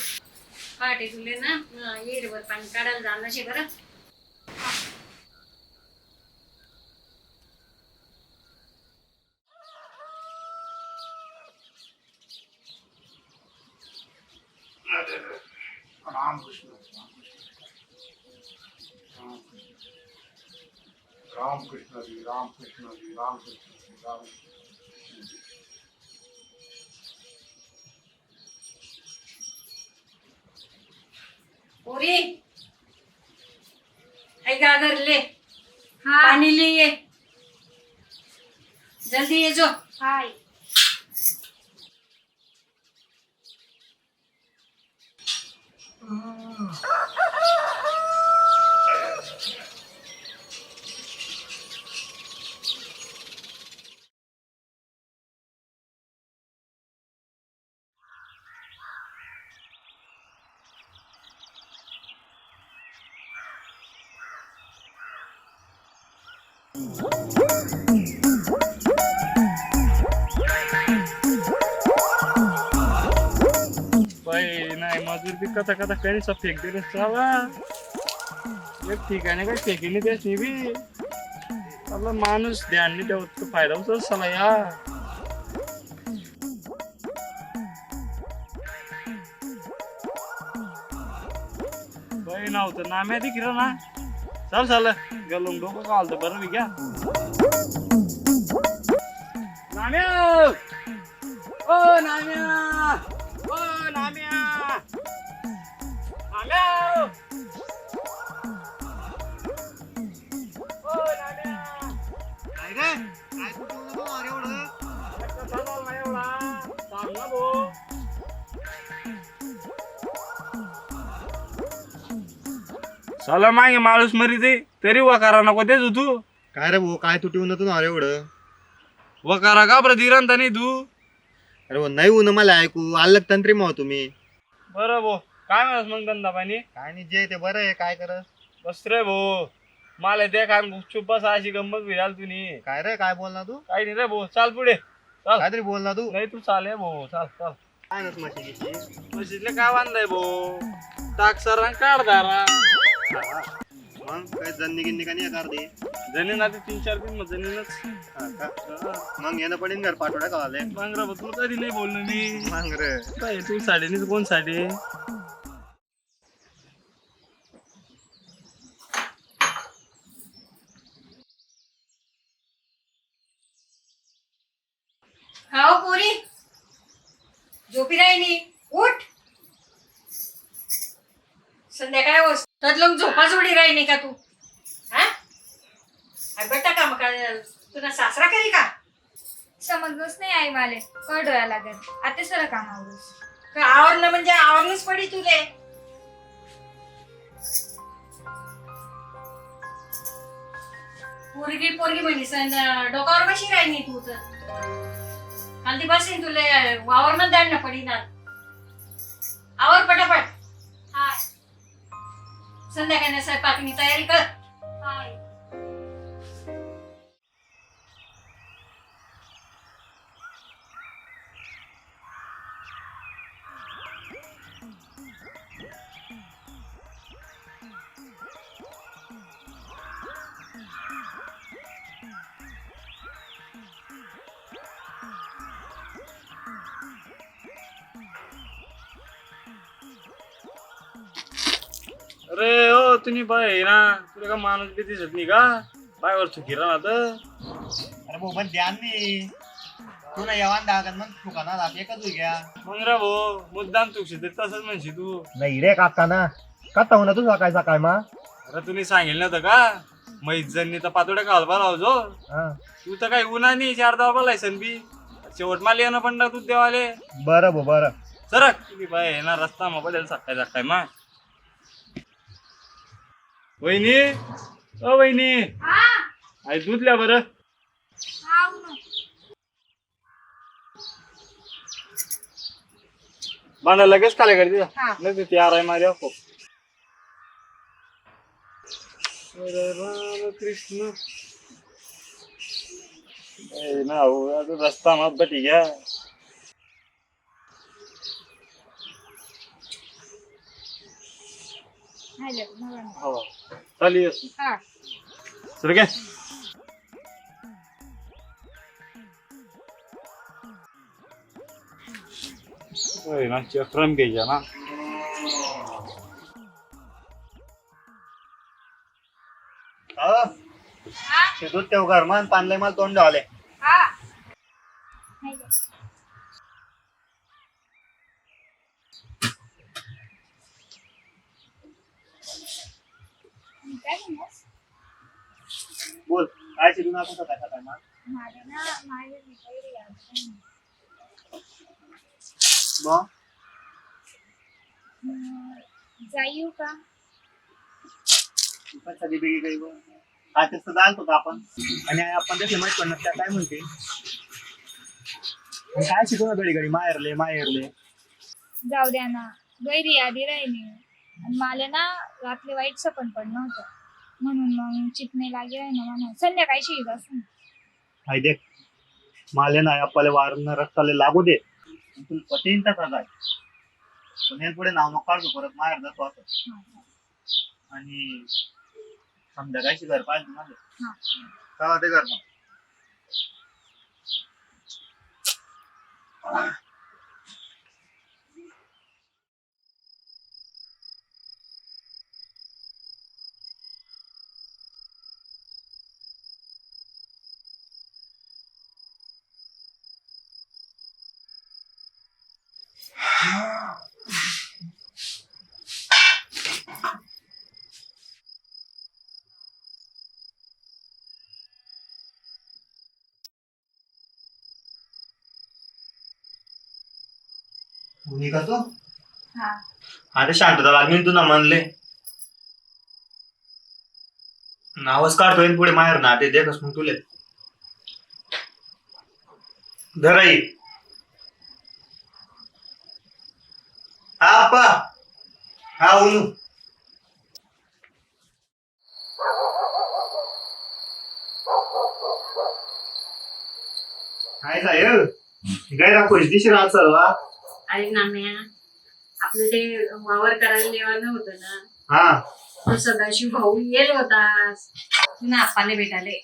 Speaker 1: पहाटे तुले ना येरवर पाणी काढायला जाणं शे बरं.
Speaker 12: रामकृष्ण रामकृष्ण हरी रामकृष्ण हरी रामकृष्ण हरी राम.
Speaker 1: पोरी ऐका ले पाणी ले ये जल्दी ये जो.
Speaker 2: हाय.
Speaker 10: बाई नाही मजूर बी कथा कथा करी सब फेक दिले चला एक ठिकाणी काही फेकीने देत नाही बी. आपला माणूस ध्यान नाही ठेवत तो फायदा होतो चला यार. बाई नव्हतं नाम्या दिखलं ना. चल चाल गलून डोकं कालतं बरं मी घ्या नाम्या. ओ नाम्या ओ नाम्या नाम्या ओ नाम्या.
Speaker 6: काय रे काय कुठे एवढं?
Speaker 10: कसा चालला एवढा सांग ना भाऊ. चला मागे माणूस मरी ते तरी वकारा नको देत तू.
Speaker 6: काय रे भाऊ काय तुटी उन्हातून अरे एवढं?
Speaker 10: वकारा का बरं दिरांता नाही तू.
Speaker 6: अरे भाऊ नाही ऊन मला ऐकू अलग तंत्री मग तुम्ही.
Speaker 10: बरं भाऊ काय म्हणस मग धंदा पाणी.
Speaker 6: काय नाही जे ते बरं आहे काय कर.
Speaker 10: बस रे भाऊ मला दे काय गुपचूप बस अशी गंमत भिराल तुम्ही.
Speaker 6: काय रे काय बोलला तू?
Speaker 10: काही नाही रे भाऊ चाल पुढे चाल.
Speaker 6: काहीतरी बोलला तू.
Speaker 10: नाही तू चाल भाऊ चाल चाल.
Speaker 6: काय नस माशी
Speaker 10: म्हशीतले काय बांधाय भाऊ टाक सरा काढ दारा.
Speaker 6: मग काय जन्नी गिन्नी का नाही अर्धी
Speaker 10: जणीन आधी 3-4 दिन मग जणीनच.
Speaker 6: मग येणं पडेल घर पाठवड्या का आले.
Speaker 10: मग रे तुला कधी नाही बोललो मी.
Speaker 6: मग रे
Speaker 10: काय तू साडीनीच कोण साडी.
Speaker 1: खाओ पोरी झोपी राहिली उठ. संध्याकाळी होस तर लोक झोपा जोडी राहिली का तू. हा बेटा काम का तुला सासरा करी का.
Speaker 2: समजलंच नाही आई माले कळ डोळा लागत आता सर कामावरच.
Speaker 1: का आवरणं म्हणजे आवरणच पडी तुले. पोरगी पोरगी म्हणी डोकावर बशी राहिली तू तर हल्दी बसेन तुले वावरनं द्यायला पडी ना. आवर पटापट.
Speaker 2: हाय.
Speaker 1: संध्याकाळी स्वयंपाकनी तयारी कर.
Speaker 2: हाय.
Speaker 10: अरे ओ तुम्ही बाय ना तुला का माणूस बी दिसत नाही का बायवर चुकी राहत.
Speaker 6: अरे भाऊ पण ध्यान नाही तू ना येवान दागन मग दुकानात आप एकच घ्या
Speaker 10: मग रे भाऊ मुद्दाम चुकशी तसंच म्हणशी तू.
Speaker 6: नाही रे काका ना का हो ना तू सकाळी सकाळी मा
Speaker 10: अरे तुम्ही सांगितलं नव्हतं का मैत जणनी तर पातोड्या घालवा लावजो. तू तर काही उन्हा नाही 4 दावा लायसन बी शेवट मला येणं पण दूध देवाले.
Speaker 6: बरं भाऊ बरं
Speaker 10: सरक तुम्ही बाय येणार रस्ता मग बदल सकाळी सकाळी मा. वहिनी ओ वहिनी आई दूध लिया बरं. बांधा लगेच खाले करते नाही तयार आहे माझ्या खूप. राम कृष्ण ना हो रस्ता मत बटी गया. हो चालिए सर क्या ना चक्रम घ्यायच्या ना.
Speaker 6: दूध तेव घर मान पानले मला तोंड आले. बोल काय शिकून आपण सकाळ सकाळ ना मग
Speaker 3: जाऊ का
Speaker 6: कधी बेगी गई आज तर जात होता आपण आणि आपण त्याचे माहित पडणार त्या काय म्हणते काय शिकवणार घडी घडी माहेरले माहेरले.
Speaker 3: जाऊ द्या ना गैरी यादी राहिली आणि मला ना रात्री वाईट सपन पडणं होतं म्हणून मग चिकणे लागे आहे ना म्हणून संध्याकाळी शिकत असं.
Speaker 6: हाय देख माले ना आपल्याला वारनं रस्त्याला लागू दे तुला पटेन तर जाय पण पुढे नाव नको काढतो परत माहेर जातो असं. आणि संध्याकाळची घर पाहिजे माझं का ते घर का तो अरे शांतता लागली तू ना म्हणले नावच काढतोय पुढे माहेर ना ते देखस मग तुले धराई. हा पा हा उनू काय साहेब काय दाखवच दिशी राहत सर्व.
Speaker 1: अरे नाम्या आपलं ते वावर करायला लेवानं होतं ना
Speaker 6: हा
Speaker 1: तो सदाशिव भाऊ येल होतास ना आप्पाने भेटाले.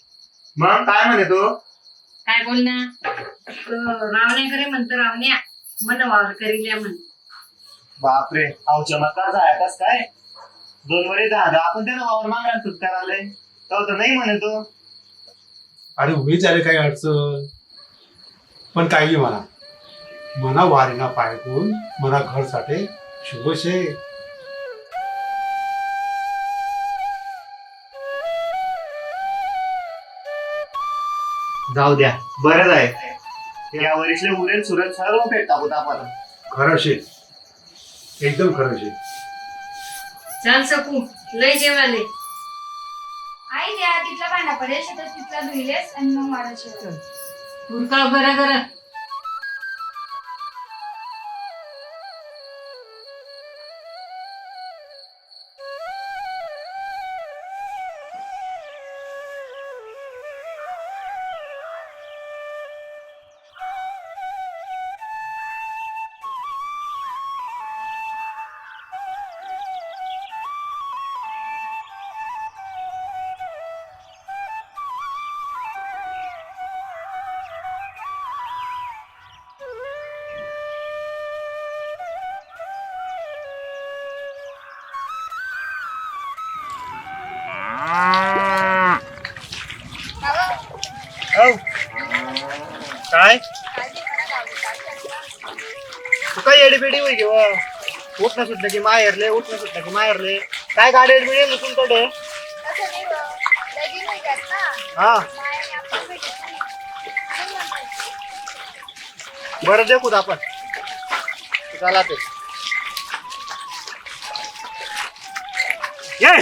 Speaker 6: मग काय म्हणे तो
Speaker 1: काय बोल ना रावण्या करे म्हणतो रावण्या मन वावर करील्या म्हण.
Speaker 6: बापरे अहो चमत्कार झाला काय 2 वरे झाला आपण त्यानं वावर मागणार सुट करायला तर नाही म्हणे तो.
Speaker 12: अरे उभी झाले काही अडचण पण काही म्हणा मना वारीना पायकून मना घर साठी शुभ शे.
Speaker 6: जाऊ द्या बरंच आहे या वरीसले उरेल सुरेल सर्व भेटता होता आपण.
Speaker 12: खरं शे एकदम खरं शे.
Speaker 1: चल सकू लय जेवाले.
Speaker 3: आई द्या तिथला भांडा पडेल शेतात तिथला धुईलेस आणि मग वाढा शेवट.
Speaker 1: उरका बरं बरं.
Speaker 6: काय
Speaker 3: काय
Speaker 6: तू काय एडीबीडी होई घेऊ उठणं सुटलं की माहेरले उठणं सुटलं की माहेरले काय गाडी एडबिडी तुमच्याकडे हा बरं देखू आपण चला ते ये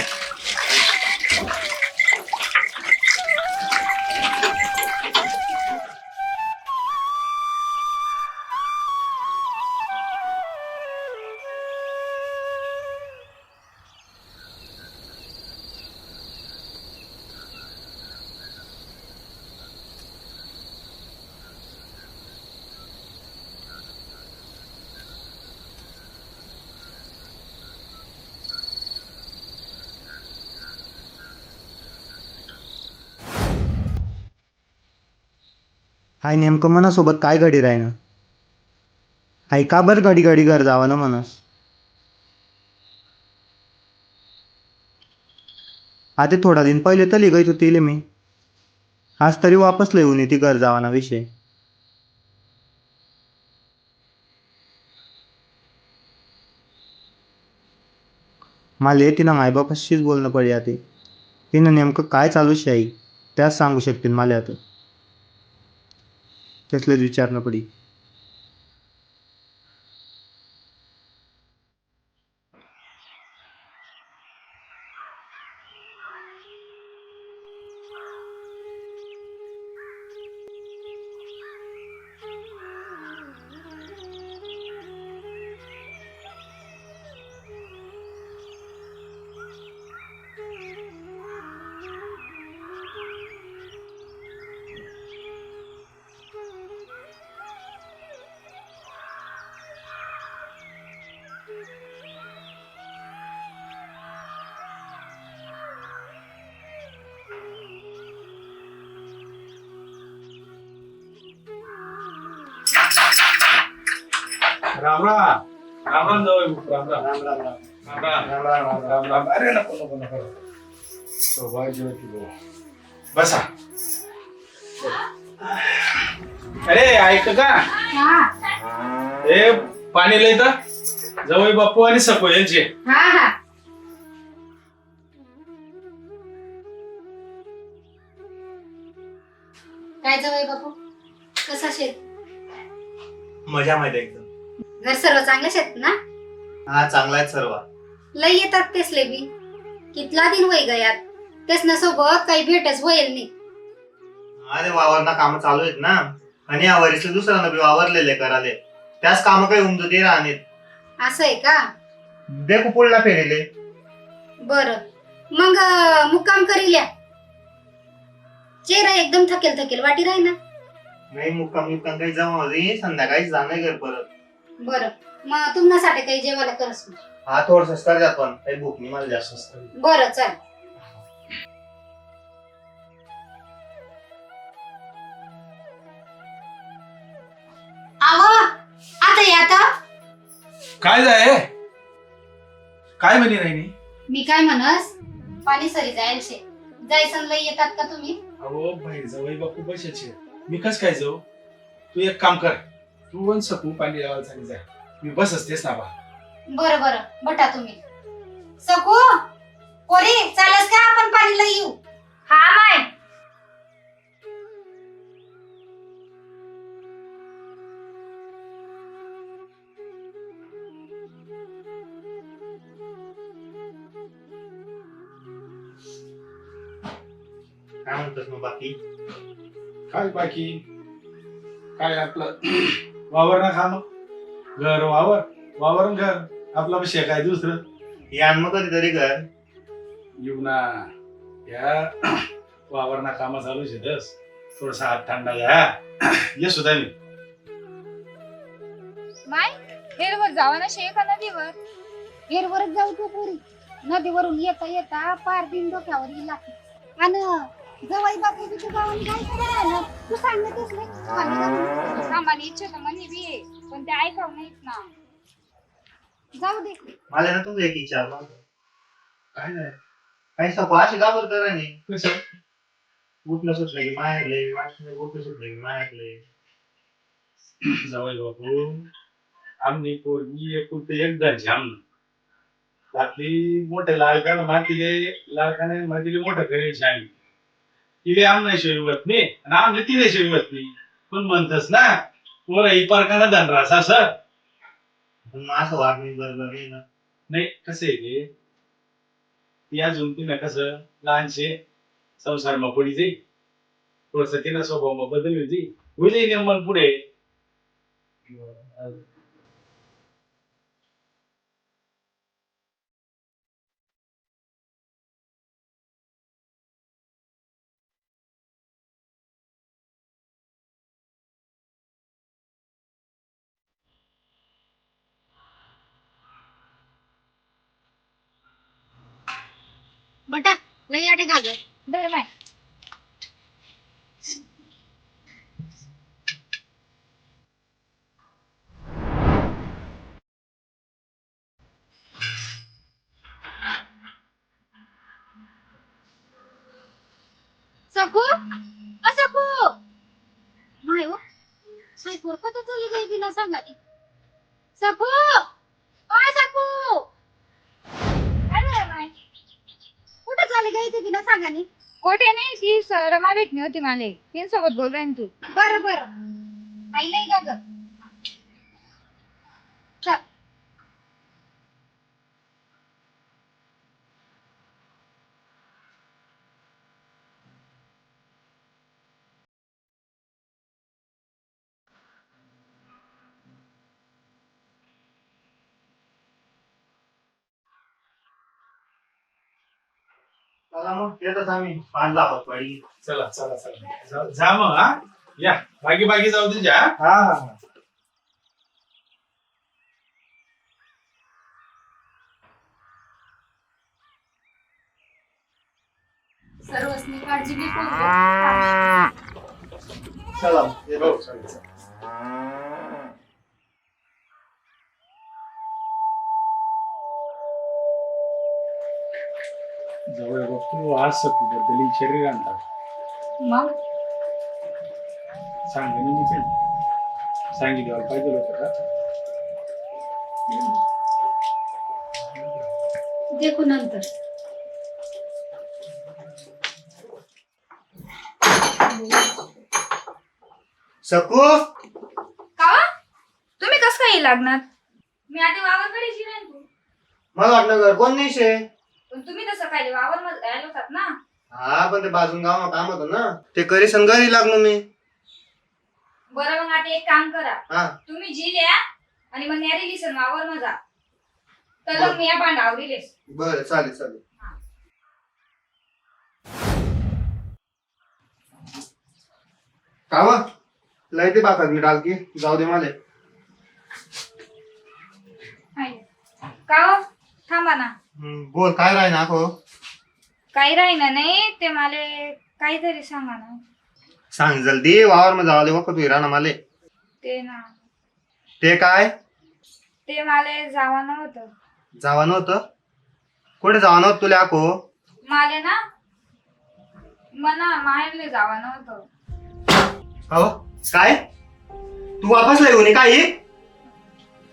Speaker 6: हाय नेमकं मनासोबत काय घडी राहिनं हाय का बरं घडी घडी घर जावा ना म्हणस आता थोडा दिन पहिले तरी गई होती मी आज तरी वापस लिहून येते घर जावाना विषय मला तिनं मायबापाशीच बोलणं पडे आता तिनं नेमकं काय चालू शाही त्याच सांगू शकतील मला आता त्यातलंच विचारणं पडी
Speaker 7: राम राम राम राम जाऊ राम राम राम राम राम राम राम राम राम अरे नको सौभाग्य बसा अरे ऐक का हे पाणी लय तर जवळ बापू आणि सको यांचे
Speaker 3: काय जवळ बापू कसा शेत
Speaker 6: मजा माहिती एकदम
Speaker 3: घर सर्व चांगले शेत ना
Speaker 6: हा चांगला आहे सर्व
Speaker 3: लय येतात तेसले बी कितला दिन वय गयात तेच ना सोबत काही भेटच होईल नाही
Speaker 6: अरे वावरना काम चालू आहेत ना आणि या वरीचं दुसऱ्यानं बी वावरलेले कराले त्याच काम काही उमजते राहणे
Speaker 3: असं आहे का
Speaker 6: देखू पुढला फेरेले
Speaker 3: बर मग मुक्काम करील्या चेहरा एकदम थकेल थकेल वाटी राही ना
Speaker 6: नाही मुक्काम काही जमा संध्याकाळी जाणार घर परत
Speaker 3: बर मग तुमच्यासाठी काही जेवायला करस
Speaker 6: हा थोडस कर जात पण काही भूक नाही मला जास्त
Speaker 3: बर चल आवा आता ये आता
Speaker 7: काय जाय काय म्हणे नाही
Speaker 3: मी काय म्हणस पाणी सरी जाईल शे जायसन लय येतात का तुम्ही
Speaker 7: अहो बाई जवळ बापू बसायचे मी कस काय जाऊ तू एक काम कर तू वन सकू पाणी लावायला सांग जाय मी बस असतेस ना बा
Speaker 3: बर बर बटा तुम्ही सकू पोरी चालस का आपण पाणीला येऊ हा माय
Speaker 6: काय म्हणतोस मग बाकी
Speaker 7: काय बाकी काय आपलं वावर ना खा मग घर वावर वावर न घर आपला विषय काय दुसरं
Speaker 6: यान मग कधीतरी घर
Speaker 7: येऊ ना या वावर ना कामा चालू शेतस थोडासा हात थंडा घ्या ये सुद्धा मी
Speaker 2: माय हेरवर जावा ना शे का नदीवर हेरवरच जाऊ तू पुरी नदीवरून येता येता पार दिन डोक्यावर येईल आणि जवाई बापू बी तू गावात काय करायला तू सांगतेस नाही सामान्य इच्छा तर म्हणे बी पण ते ऐकाव नाहीत ना जाऊ दे
Speaker 6: मला ना तुझं एक विचारलं काय नाही काही सपा अशी गाबर करा नाही
Speaker 7: कसं
Speaker 6: उठलं सुटलं की माहेरले उठलं सुटलं की माहेरले
Speaker 7: जावई बापू आमनी पोरगी एकुलते एक झाली आमनं आपली मोठे लाडकानं मातीले लाडकाने मातीले मोठं करे शाळी तिले आमना शिवत नाही आणि आमने तिले शिवत नाही पण म्हणतस ना पोरा ही पारकाना धनरास असं
Speaker 6: पण असं वागणं बरोबर आहे ना.
Speaker 7: नाही कसं आहे ते ती अजून तिनं कसं लहानशे संसार मग पडी जाई थोडस तिनं स्वभाव मग बदल होती होईल निर्मल पुढे
Speaker 2: बटा नाही आटे घाल
Speaker 3: दे बाय.
Speaker 2: सकू सकू माय हो साई पोर कत चालली गई बिना सांगाली सकू ओय सकू अरे माय कुठे चालली गई ती बिना सांगाली
Speaker 3: कोठे नाही ती रमा भेटली होती मला तिच्यासोबत बोल राहीन तू.
Speaker 2: बरं बरं आई नाही का ग चल
Speaker 6: चला मग येतच आम्ही 5 लाखात पाडी.
Speaker 7: चला चला चला जा मग हा या बाकी बाकी जाऊ दे जा
Speaker 6: हा हा
Speaker 3: सर्वस्नी काळजी घे पोरगी.
Speaker 6: चला
Speaker 7: हो
Speaker 6: येतो.
Speaker 7: चला चला. जवळ बघतो आज सपूबद्दल शरीर आणतात
Speaker 3: मग
Speaker 7: सांगेन मी पण सांगितलं पाहिजे होतं का
Speaker 3: देखू नंतर.
Speaker 6: सकू
Speaker 3: का तुम्ही कसं काही लागणार मी आधी वावरकडे शिरेन तू
Speaker 6: मला वाटलं घर कोण नाही शे.
Speaker 3: पण तुम्ही तसं काय वावर मध्ये राहिले होतात ना.
Speaker 6: हा पण ते बाजून गाव काम होतं ना ते करी घरी लागलो मी.
Speaker 3: बरं मग आता एक काम करा
Speaker 6: हा
Speaker 3: तुम्ही जी लिया आणि मग न्यारी लिसन वावर मजा तर मग मी या भांडावरीलेस.
Speaker 6: बरं चालेल चालेल. कावा लय ते बाका मी डाल की जाऊ दे मला.
Speaker 3: का हो? थांबा ना
Speaker 6: बोल काय राही ना हो.
Speaker 3: काही राहीना नाही ते मला काहीतरी सांगा ना.
Speaker 6: सांग जल्दी वावर मध्ये जावले वखत होई राहणार माले.
Speaker 3: ते ना
Speaker 6: ते काय
Speaker 3: ते मला जावा नव्हतं.
Speaker 6: जावा नव्हतं कुठे जावा नव्हतं तुला आको.
Speaker 3: मला ना मना माहेरले जावा नव्हतं.
Speaker 6: हो काय तू वापस लय होणे काय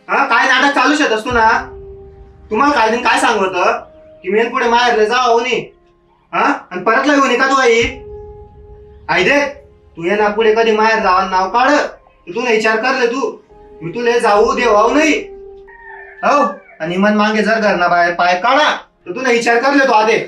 Speaker 6: हा काय नाटक चालू शकतस तू ना. तुम्हाला काल दिन काय सांगत की मेन पुढे माहेरले जा होणे हा आणि परत लय होणे का तू आई दे तू ये ना पुढे कधी माहेर जावा नाव काढ तू ना विचार करले तू मी तुला जाऊ दे वाहू नाही हो आणि मन मागे जर घरना बाहेर पाय काढा तर तू ना विचार करले तू आधे.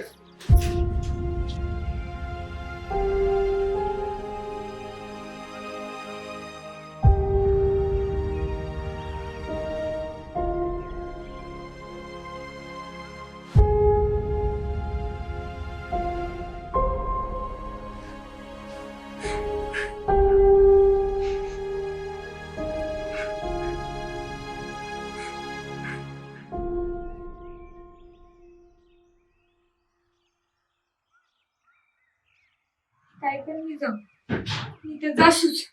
Speaker 3: काय कर मी जाऊ मी तर जासूच.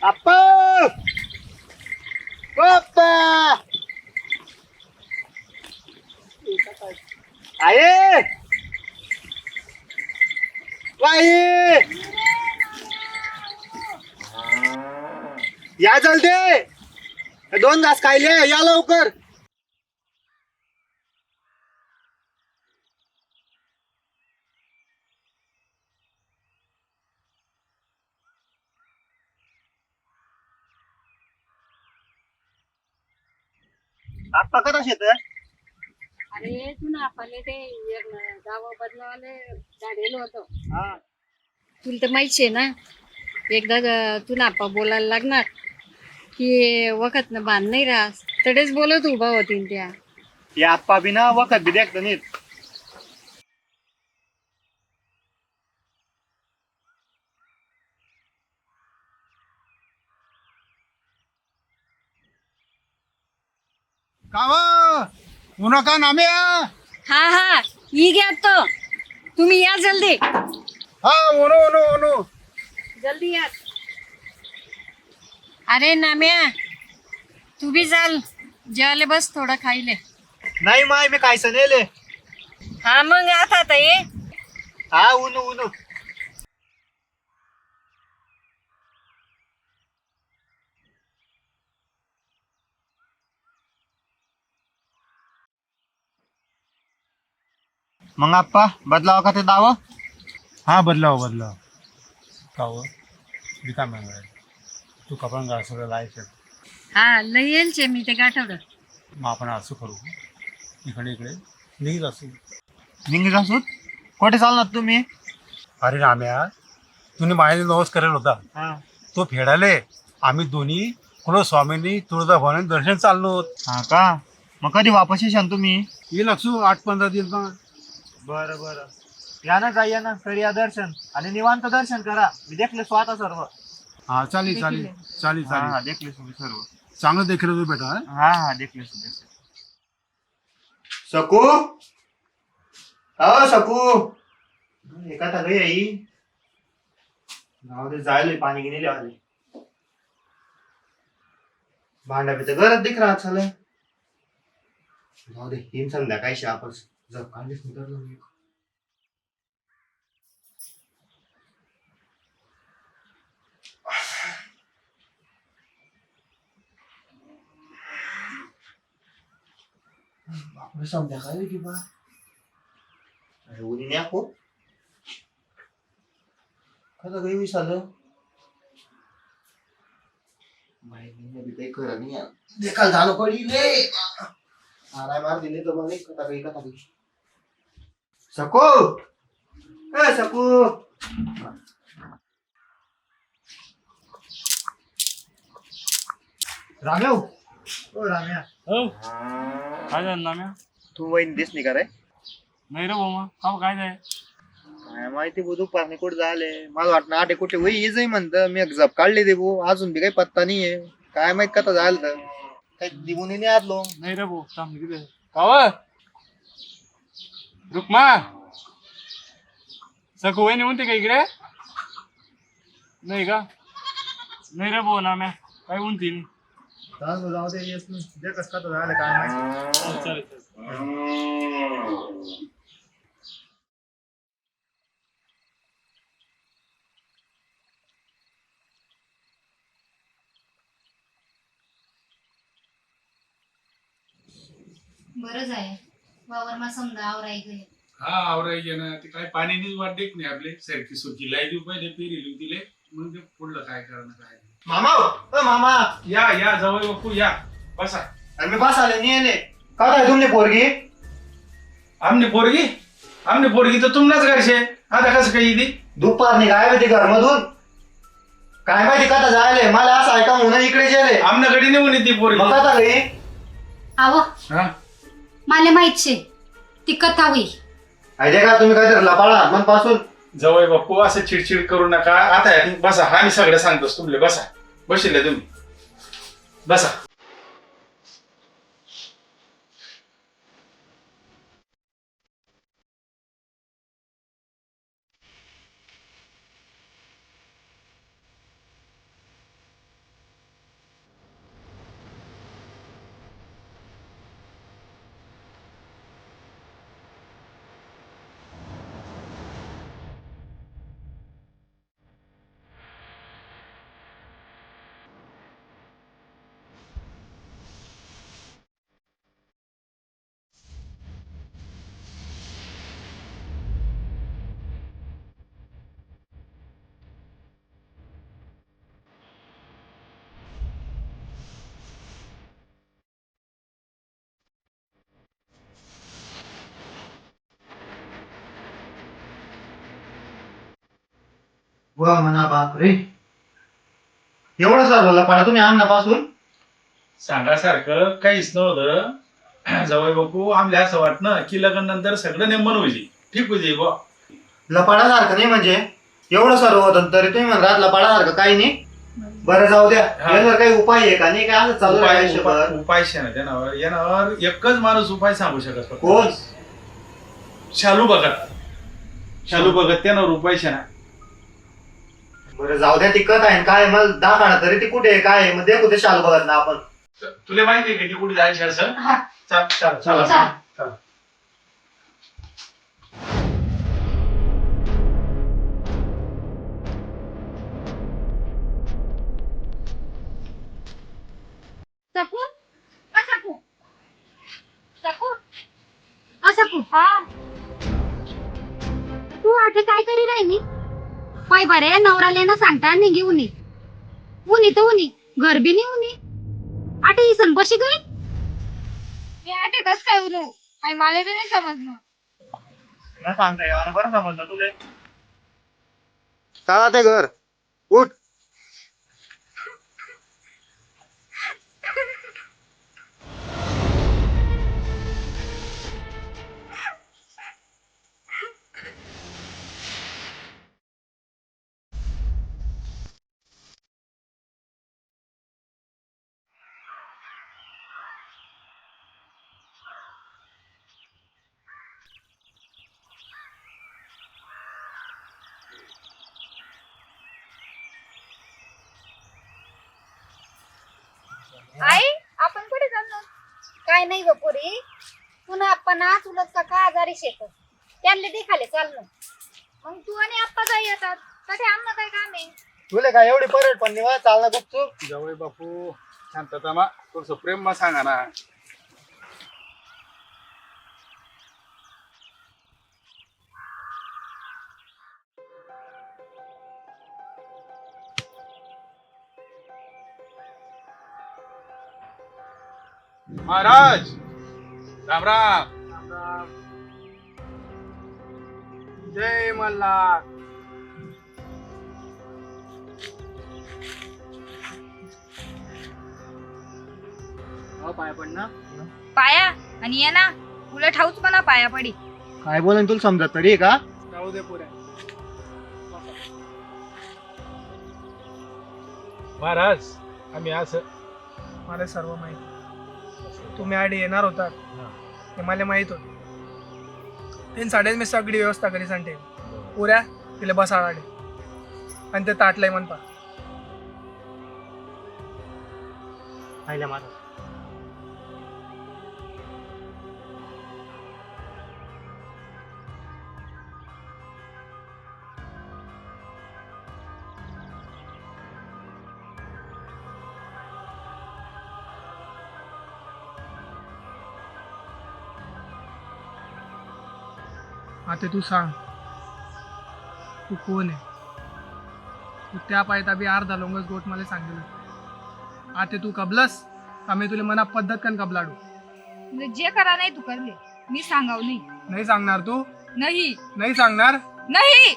Speaker 6: आप्पा ओ आप्पा आहे बाई या जलदी 2 घास खायले या लवकर आप्पा कसा शेत
Speaker 1: अरे तू ना आपले ते गाव बदलावाले झालेलं होतं
Speaker 6: हा
Speaker 1: तुला तर माहिती आहे ना एकदा तू ना आपा बोलायला लागणार की वखत ना बांध नाही राहस तडेच बोलत उभा होतीन त्या
Speaker 6: या आप्पा बी ना वखत बी देखत नीट
Speaker 5: काव उन्हा का नामे
Speaker 1: हा हा ही घ्या तो तुम्ही या जल्दी
Speaker 5: हा ओनो ओनो ओनो
Speaker 1: जल्दी या अरे नाम्या तू भी चाल जेवायला बस थोडं खाईले
Speaker 6: नाही माय मी कायचं नेले
Speaker 1: हा मग आता ये
Speaker 6: हा ऊन ऊन मग आप्पा बदलावा का ते दावा
Speaker 12: हा बदलाव काव मी काय म्हणणार तू कपडा घाल सगळं लायचं
Speaker 1: हा लय येलचे मी ते गाठवलं
Speaker 12: मग आपण असं करू इकडे निघत असू
Speaker 6: निघत असू कुठे चालणार तुम्ही
Speaker 12: अरे राम्या तुम्ही मायाने नवस करेल होता
Speaker 6: हा
Speaker 12: तो फेडाले आम्ही दोन्ही कुलस्वामींनी तुळजाभवानी दर्शन चाललो
Speaker 6: हा का मग कधी वापस येशान तुम्ही
Speaker 12: येईल असू 8-15 दिवस मग
Speaker 6: बरं बरं या ना जा या ना कर या दर्शन आणि निवांत दर्शन करा मी देखले स्वतः सर्व
Speaker 12: हा चालेल
Speaker 6: हा देखले तुम्ही सर्व
Speaker 12: चांगलं देखील तू बेटा हं?
Speaker 6: हा देखले सकू हो सकू एका था गई आई गाव दे जायले पाणी गिनेले आले भांडा भी तर गरज दिख रहा चल गाव दे हिम संध्याकाळी शापच जब कांदीच निघालो मी बापरे संध्याकाळी की बा अरे उन्ही नाही ako kada गई विचारलं माहिती नाही काही करा नाही देखा झालं पडी ले आराय मार दिले तर मग कथा गई सकू ए सकू राम्या ओ राम्या
Speaker 10: हो काय झालं नाम्या
Speaker 6: तू वहीन दिस नाही का रे
Speaker 10: नाही रे भाऊ का काय जाय
Speaker 6: काय माहिती बो दुपारने कुठे झाले मला वाटतं 8 कुठे वही ये जाई म्हणतं मी एक झप काढली दे बो अजून बी काही पत्ता नाहीये काय माहित कथा झालं तर काही दिवून नाही आलो
Speaker 10: नाही रे भाऊ थांब किती काव रुक्मा सकू वहिनी म्हणते का इकडे नाही का नाही रे भाऊ नाम्या काय म्हणतील
Speaker 6: जाऊ दे येस देखच कथा झालं काय माहिती
Speaker 10: चालेल
Speaker 3: बरंच आहे वावरमा समजा आवराय गय
Speaker 7: हा आवरायचे ना ते काय पाण्यानेच वाट देत नाही आपले सारखी सुरकी लाई पहिले पेरी तिले मग ते पुढलं काय करणं काय
Speaker 6: मामा ओ मामा
Speaker 7: या या जवळ बापू या बसा
Speaker 6: अरे मी बस आले नाही आले का काय तुमने पोरगी
Speaker 7: आमने पोरगी तर तुमनाच घरचे आता कसं काही ती
Speaker 6: दुपारने काय माहिती घरमधून काय माहिती कथा झाले मला असं ऐका म्हणून इकडे गेले
Speaker 7: आमनाकडे नेऊन येते पोरगी
Speaker 6: मग कथा गई
Speaker 3: आव
Speaker 7: हा
Speaker 3: मला माहित शे ती कथा होई
Speaker 6: ऐका का तुम्ही काय धरला पाळा मन पासून
Speaker 7: जवळ बापू असं चिडचिड करू नका आता बसा हा मी सगळं सांगतोस तुमले बसा बसले तुम्ही बसा
Speaker 6: वा म्हणा बापरे, एवढं सर लपाडा तुम्ही अन्नापासून?
Speaker 7: सांगासारखं काहीच नव्हतं जवळ बघू. आमल्या असं वाटणं की लग्न नंतर सगळं नेमन होईल, ठीक होईल बा.
Speaker 6: लपाडासारखं नाही म्हणजे एवढं सर्व होतं तरी तुम्ही म्हणतात लपाडासारखं काही नाही. बरं जाऊ द्या, यावर काही उपाय आहे का? नाही काय असं चालू आहे आयुष्यभर?
Speaker 7: उपाय शेणावर यावर एकच माणूस उपाय सांगू शकत फक्त.
Speaker 6: कोण?
Speaker 7: शालू भगत. शालू भगत त्यानं उपाय शेणा.
Speaker 6: बरं जाऊ द्या, ती कथ आहे काय मग दाखवणार तरी ती कुठे आहे काय आहे? मग देखू ते शालू बघत ना आपण.
Speaker 7: तुला माहिती आहे का की कुठे जायचं असं? चल चल चला चल.
Speaker 2: सकू सकू सकू सकू हा तू आठे काय करी राहिली? पाय बरे नवराले ना सांगता नाही घेऊन ये. उनी तर उनी घर बी नाही उनी आठे इसन बशी गई. मी आठे कस काय उरू काय मला बी नाही समजलं.
Speaker 6: ना सांगता येणार बरं समजलं तुले. चला ते घर उठ.
Speaker 2: आई आपण कुठे चाललो? काय नाही बपोरी, पुन्हा आपण ना तुलाच काका आजारी शेत त्यांना देखाले चाललो. मग तू आणि आप्पा जाई येतात कठे आमना काय काम आहे?
Speaker 6: तुले काय एवढी परड पण निवा चालना गुपचूप.
Speaker 7: जवळ बापू शांतता मा थोडस प्रेम मा सांगा ना. महाराज राम राम.
Speaker 11: जय मल्हार.
Speaker 10: पाया पड ना.
Speaker 2: पाया आणि ये ना उलट हाऊस म्हणा पाया पडी.
Speaker 6: काय बोलन तुला समजत तरी आहे का?
Speaker 11: राहू दे पुऱ्या.
Speaker 7: महाराज आम्ही असं
Speaker 11: मला सर्व माहिती. तुम्ही आधी येणार होतात हे मला माहित होत. तीन साडेच मी सगळी व्यवस्था करी सांगते पुऱ्या तिला बसाडाडे आणि ते ताटलंय म्हणता.
Speaker 6: पाहिलं माझं
Speaker 11: आता तू सांग तू कोण आहे? तू त्या पायता बी अर्धा लोंगच गोट मला सांगितलं. आता तू कबलस आम्ही तुला मना पद्धत कन कबलाडू.
Speaker 2: म्हणजे जे करा नाही तू करले मी सांगाव नाही.
Speaker 11: नाही सांगणार तू?
Speaker 2: नाही
Speaker 11: नाही सांगणार?
Speaker 2: नाही.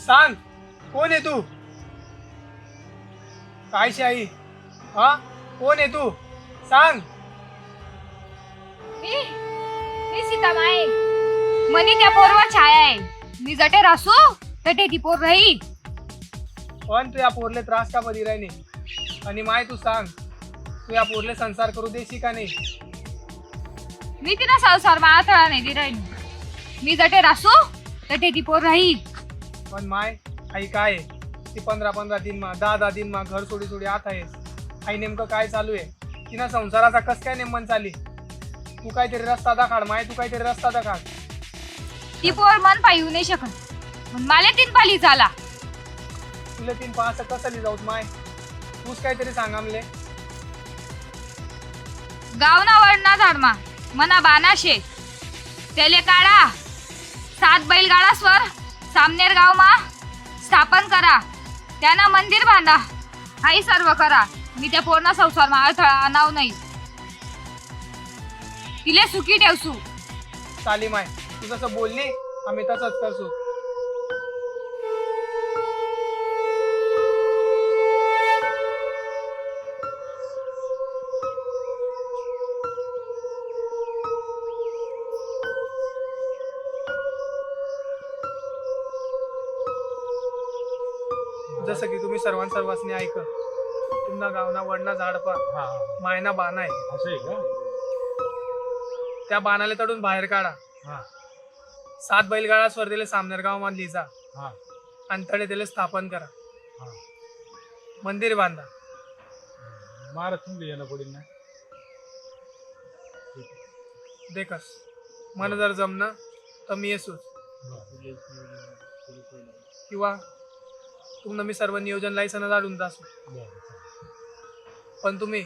Speaker 11: सांग कोण आहे तू? कायशी आई हा कोण आहे तू? सांग.
Speaker 2: मी सीतामाई मनी त्या पोरवा छाया आहे. मी जटे रासू तटे ती पोर राही.
Speaker 11: पण तू या पोरले त्रास का बरी राहिने? आणि माय तू सांग तू या पोरले संसार करू देशी का नाही?
Speaker 2: मी तिला संसार माळा नाही दे राहिली. मी जटे रासू तटे ती पोर राही.
Speaker 11: पण माय आई काय आहे? ती 15-15 दिन मा 10-10 दिन मा घर सोडी सोडी आत आहेस. आई नेमकं काय चालू आहे? तिना संसाराचा कस काय नेमन चाली? तू काहीतरी रस्ता दाखाड माय. तू काहीतरी रस्ता दाखाड.
Speaker 2: ती पोर मन पायू नाही शकत पण मला तीन पाली चाला.
Speaker 11: तुला 3 पास कसं जाऊत माय? तूच काहीतरी सांग आमले.
Speaker 2: गावना वडना झाडमा मना बाना शे त्याले काढा 7 बैलगाडा स्वर
Speaker 13: सामनेर गावमा स्थापन करा, त्यानं मंदिर बांधा, हाही सर्व करा. मी त्या पूर्ण संसारमा अडथळा आणाव नाही. तिले सुखी ठेवसू.
Speaker 11: चाली माय, तू जसं बोलली आम्ही तसंच करसू. जसं की तुम्ही सर्वांनी ऐक, तुमना गावना वडना झाडपा मायना बाण आहे.
Speaker 7: असं आहे का?
Speaker 11: त्या बाणाला तडून बाहेर काढा. 7 बैलगाडा स्पर्धेला सामनेर गाव मध्ये जा आणि तडे त्याला स्थापन करा. मंदिर बांधा.
Speaker 7: महाराष्ट्र येणं पडेल ना.
Speaker 11: देखस मन जर जमणं तर मी येसूच, किंवा तुम्हाला मी सर्व नियोजन लायसन जाडून जासू. पण तुम्ही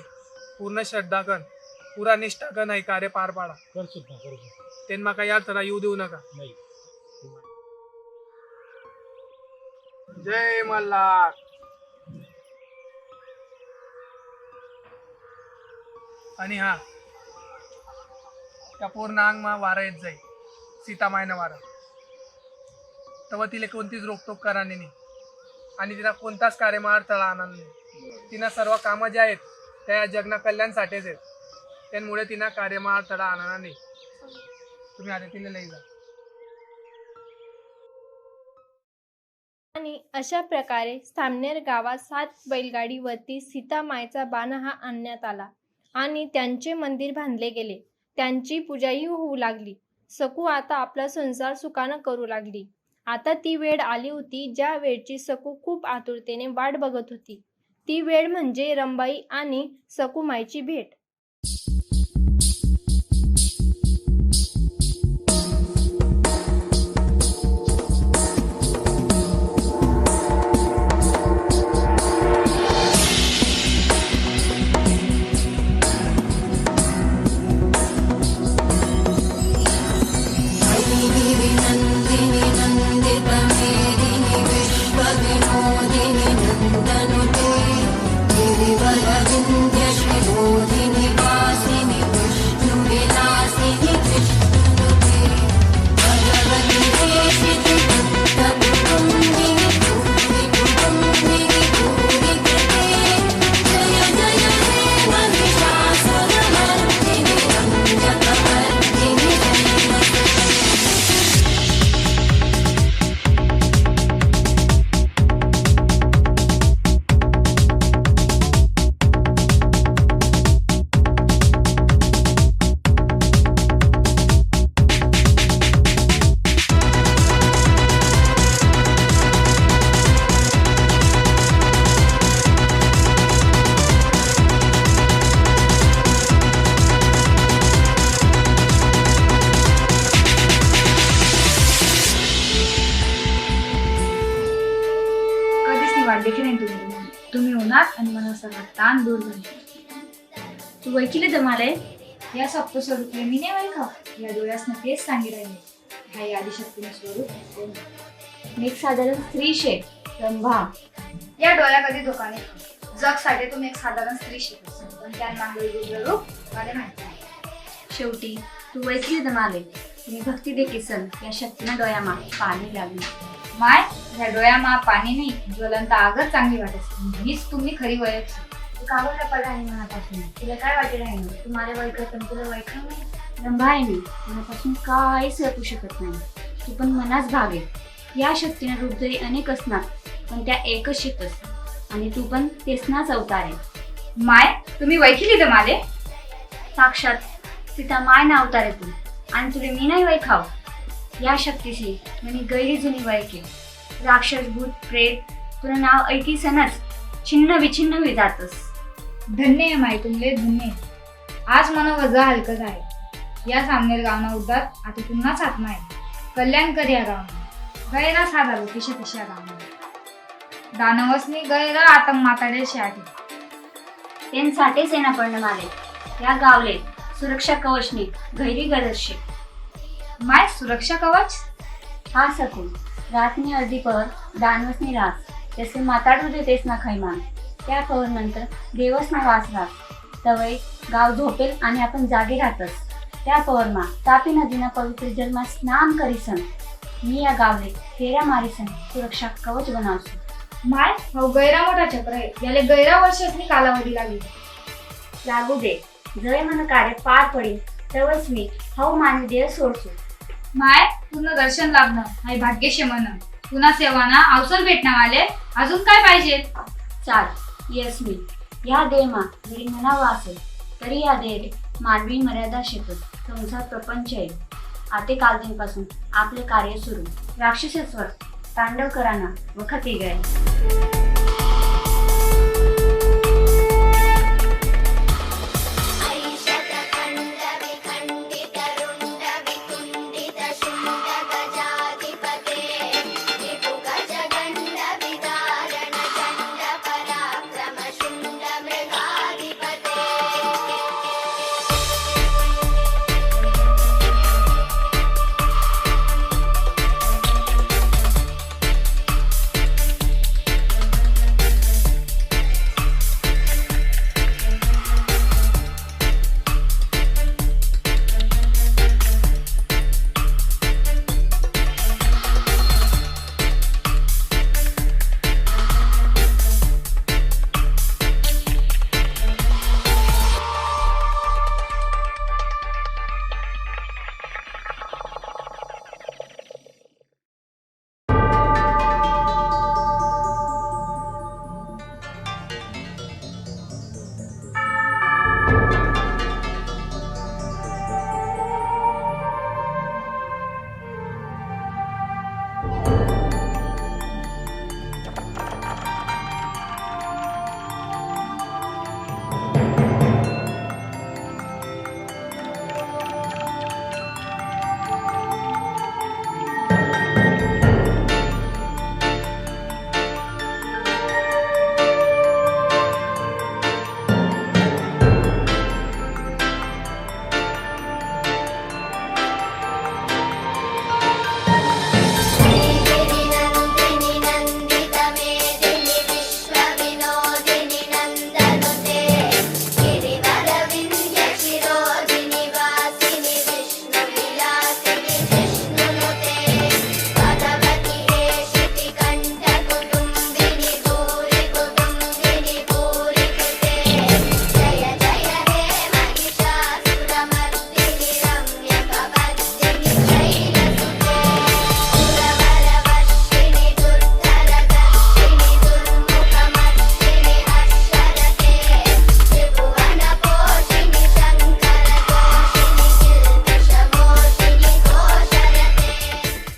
Speaker 11: पूर्ण श्रद्धा कन, पुरा निष्ठा कन हे कार्य पार पाडा. त्यांना काही अडथळा येऊ देऊ नका. जय मल्हार. आणि हा त्या पूर्ण अंगमा वारा येत जाईल, सीतामायनं वारा. तेव्हा तिला कोणतीच रोकटोक कराने नाही आणि तिला कोणताच कार्यमा अडथळा आणणार नाही. तिना सर्व कामं जे आहेत त्या या जगना कल्याणसाठीच आहेत. त्यामुळे तिना कार्यमा अडथळा आणणार नाही. तुम्ही आता तिला लई जा.
Speaker 14: आणि अशा प्रकारे सामनेर गावात 7 बैलगाडीवरती सीतामायचा बाण हा आणण्यात आला आणि त्यांचे मंदिर बांधले गेले. त्यांची पूजाही होऊ लागली. सकू आता आपला संसार सुखानं करू लागली. आता ती वेळ आली होती ज्या वेळची सकू खूप आतुरतेने वाट बघत होती. ती वेळ म्हणजे रंबाई आणि सकूमाईची भेट.
Speaker 13: देखील नाही तुम्ही होणार आणि मला सगळा ताण दूर झाले. तू वैकिले जमाले या सप्त स्वरूपले मी नाही वैका. या डोळ्यासनं तेच सांगी राहिले. हा या आदिशक्तीने स्वरूप मी एक साधारण स्त्री शे रंभा. या डोळ्या कधी धोका नाही. जगसाठी तुम्ही एक साधारण स्त्री शे, पण त्यांना रूप मला माहिती नाही.
Speaker 3: शेवटी तू वैकिले जमाले. मी भक्ती देखील सन या शक्तीनं डोळ्यामा पाणी लागली.
Speaker 13: माय ह्या डोळ्यामा पाणी नाही, ज्वलंत आगच चांगली वाटत. हीच तुम्ही खरी वयक.
Speaker 3: तू कावर लपड आहे मनापासून. तुला काय वाटेल आहे ना? तू माझ्या वैकत तुला वैक नाही. रंभा आहे मी, मनापासून काहीच लपू शकत नाही. तू पण मनाच भाग आहे. या शक्तीने रूप जरी अनेक असणार पण त्या एकच शिकतस आणि तू पण तेचनाच अवतार आहे.
Speaker 13: माय तुम्ही वैकिली जमाले.
Speaker 3: साक्षात सीता माय ना अवतार आहे तू आणि तुला मी नाही वैखाव. या शक्तीशी म्हणे गैरी जुनी वैके. राक्षस भूत प्रेत तुला नाव ऐकीसनच छिन्न विछिन्न होई जातस.
Speaker 13: धन्य आहे माय तुमले धन्य. आज मला वजा हलकत आहे. या सामनेर गावना उद्धार आता पुन्हाच आत्मा आहे. कल्याण कर या गावना. गैरा साधा लोकेश तशा गावना. दानवसनी गैरा आता माताडे शाठी.
Speaker 3: त्यांसाठीच येणं पडणं माले. या गावले सुरक्षा कवचने गैरी गरजशे.
Speaker 13: माय सुरक्षा कवच.
Speaker 3: हा सकून रातनी अर्धी पहर दानवसनी रास जसे माताडू देतेस ना खैमान त्या पहर नंतर देवस ना वास रास तवय गाव झोपेल आणि आपण जागे राहतस त्या पहरमा तापी नदीना पवित्र जलमा स्नान करीसन मी या गावले फेऱ्या मारीसन सुरक्षा कवच बनावसो
Speaker 13: माय हो गैरा मोठा चक्र आहे याले गैरा वर्षातली कालावधी लागली
Speaker 3: लागू दे जय मन कार्य पार पडेल तेव्हाच मी हव मानवी देह सोडसो
Speaker 13: माय पूर्ण दर्शन लाभणं हाय भाग्यशे मन पुन्हा सेवाना अवसर भेटणं आले अजून काय पाहिजे
Speaker 3: चाल येस मी या देहमा जरी म्हणावा असेल तरी या देह मानवी मर्यादा शेकत संसार प्रपंच आहे आते कालदिनपासून आपले कार्य सुरू राक्षसेश्वर तांडव कराना वखती गए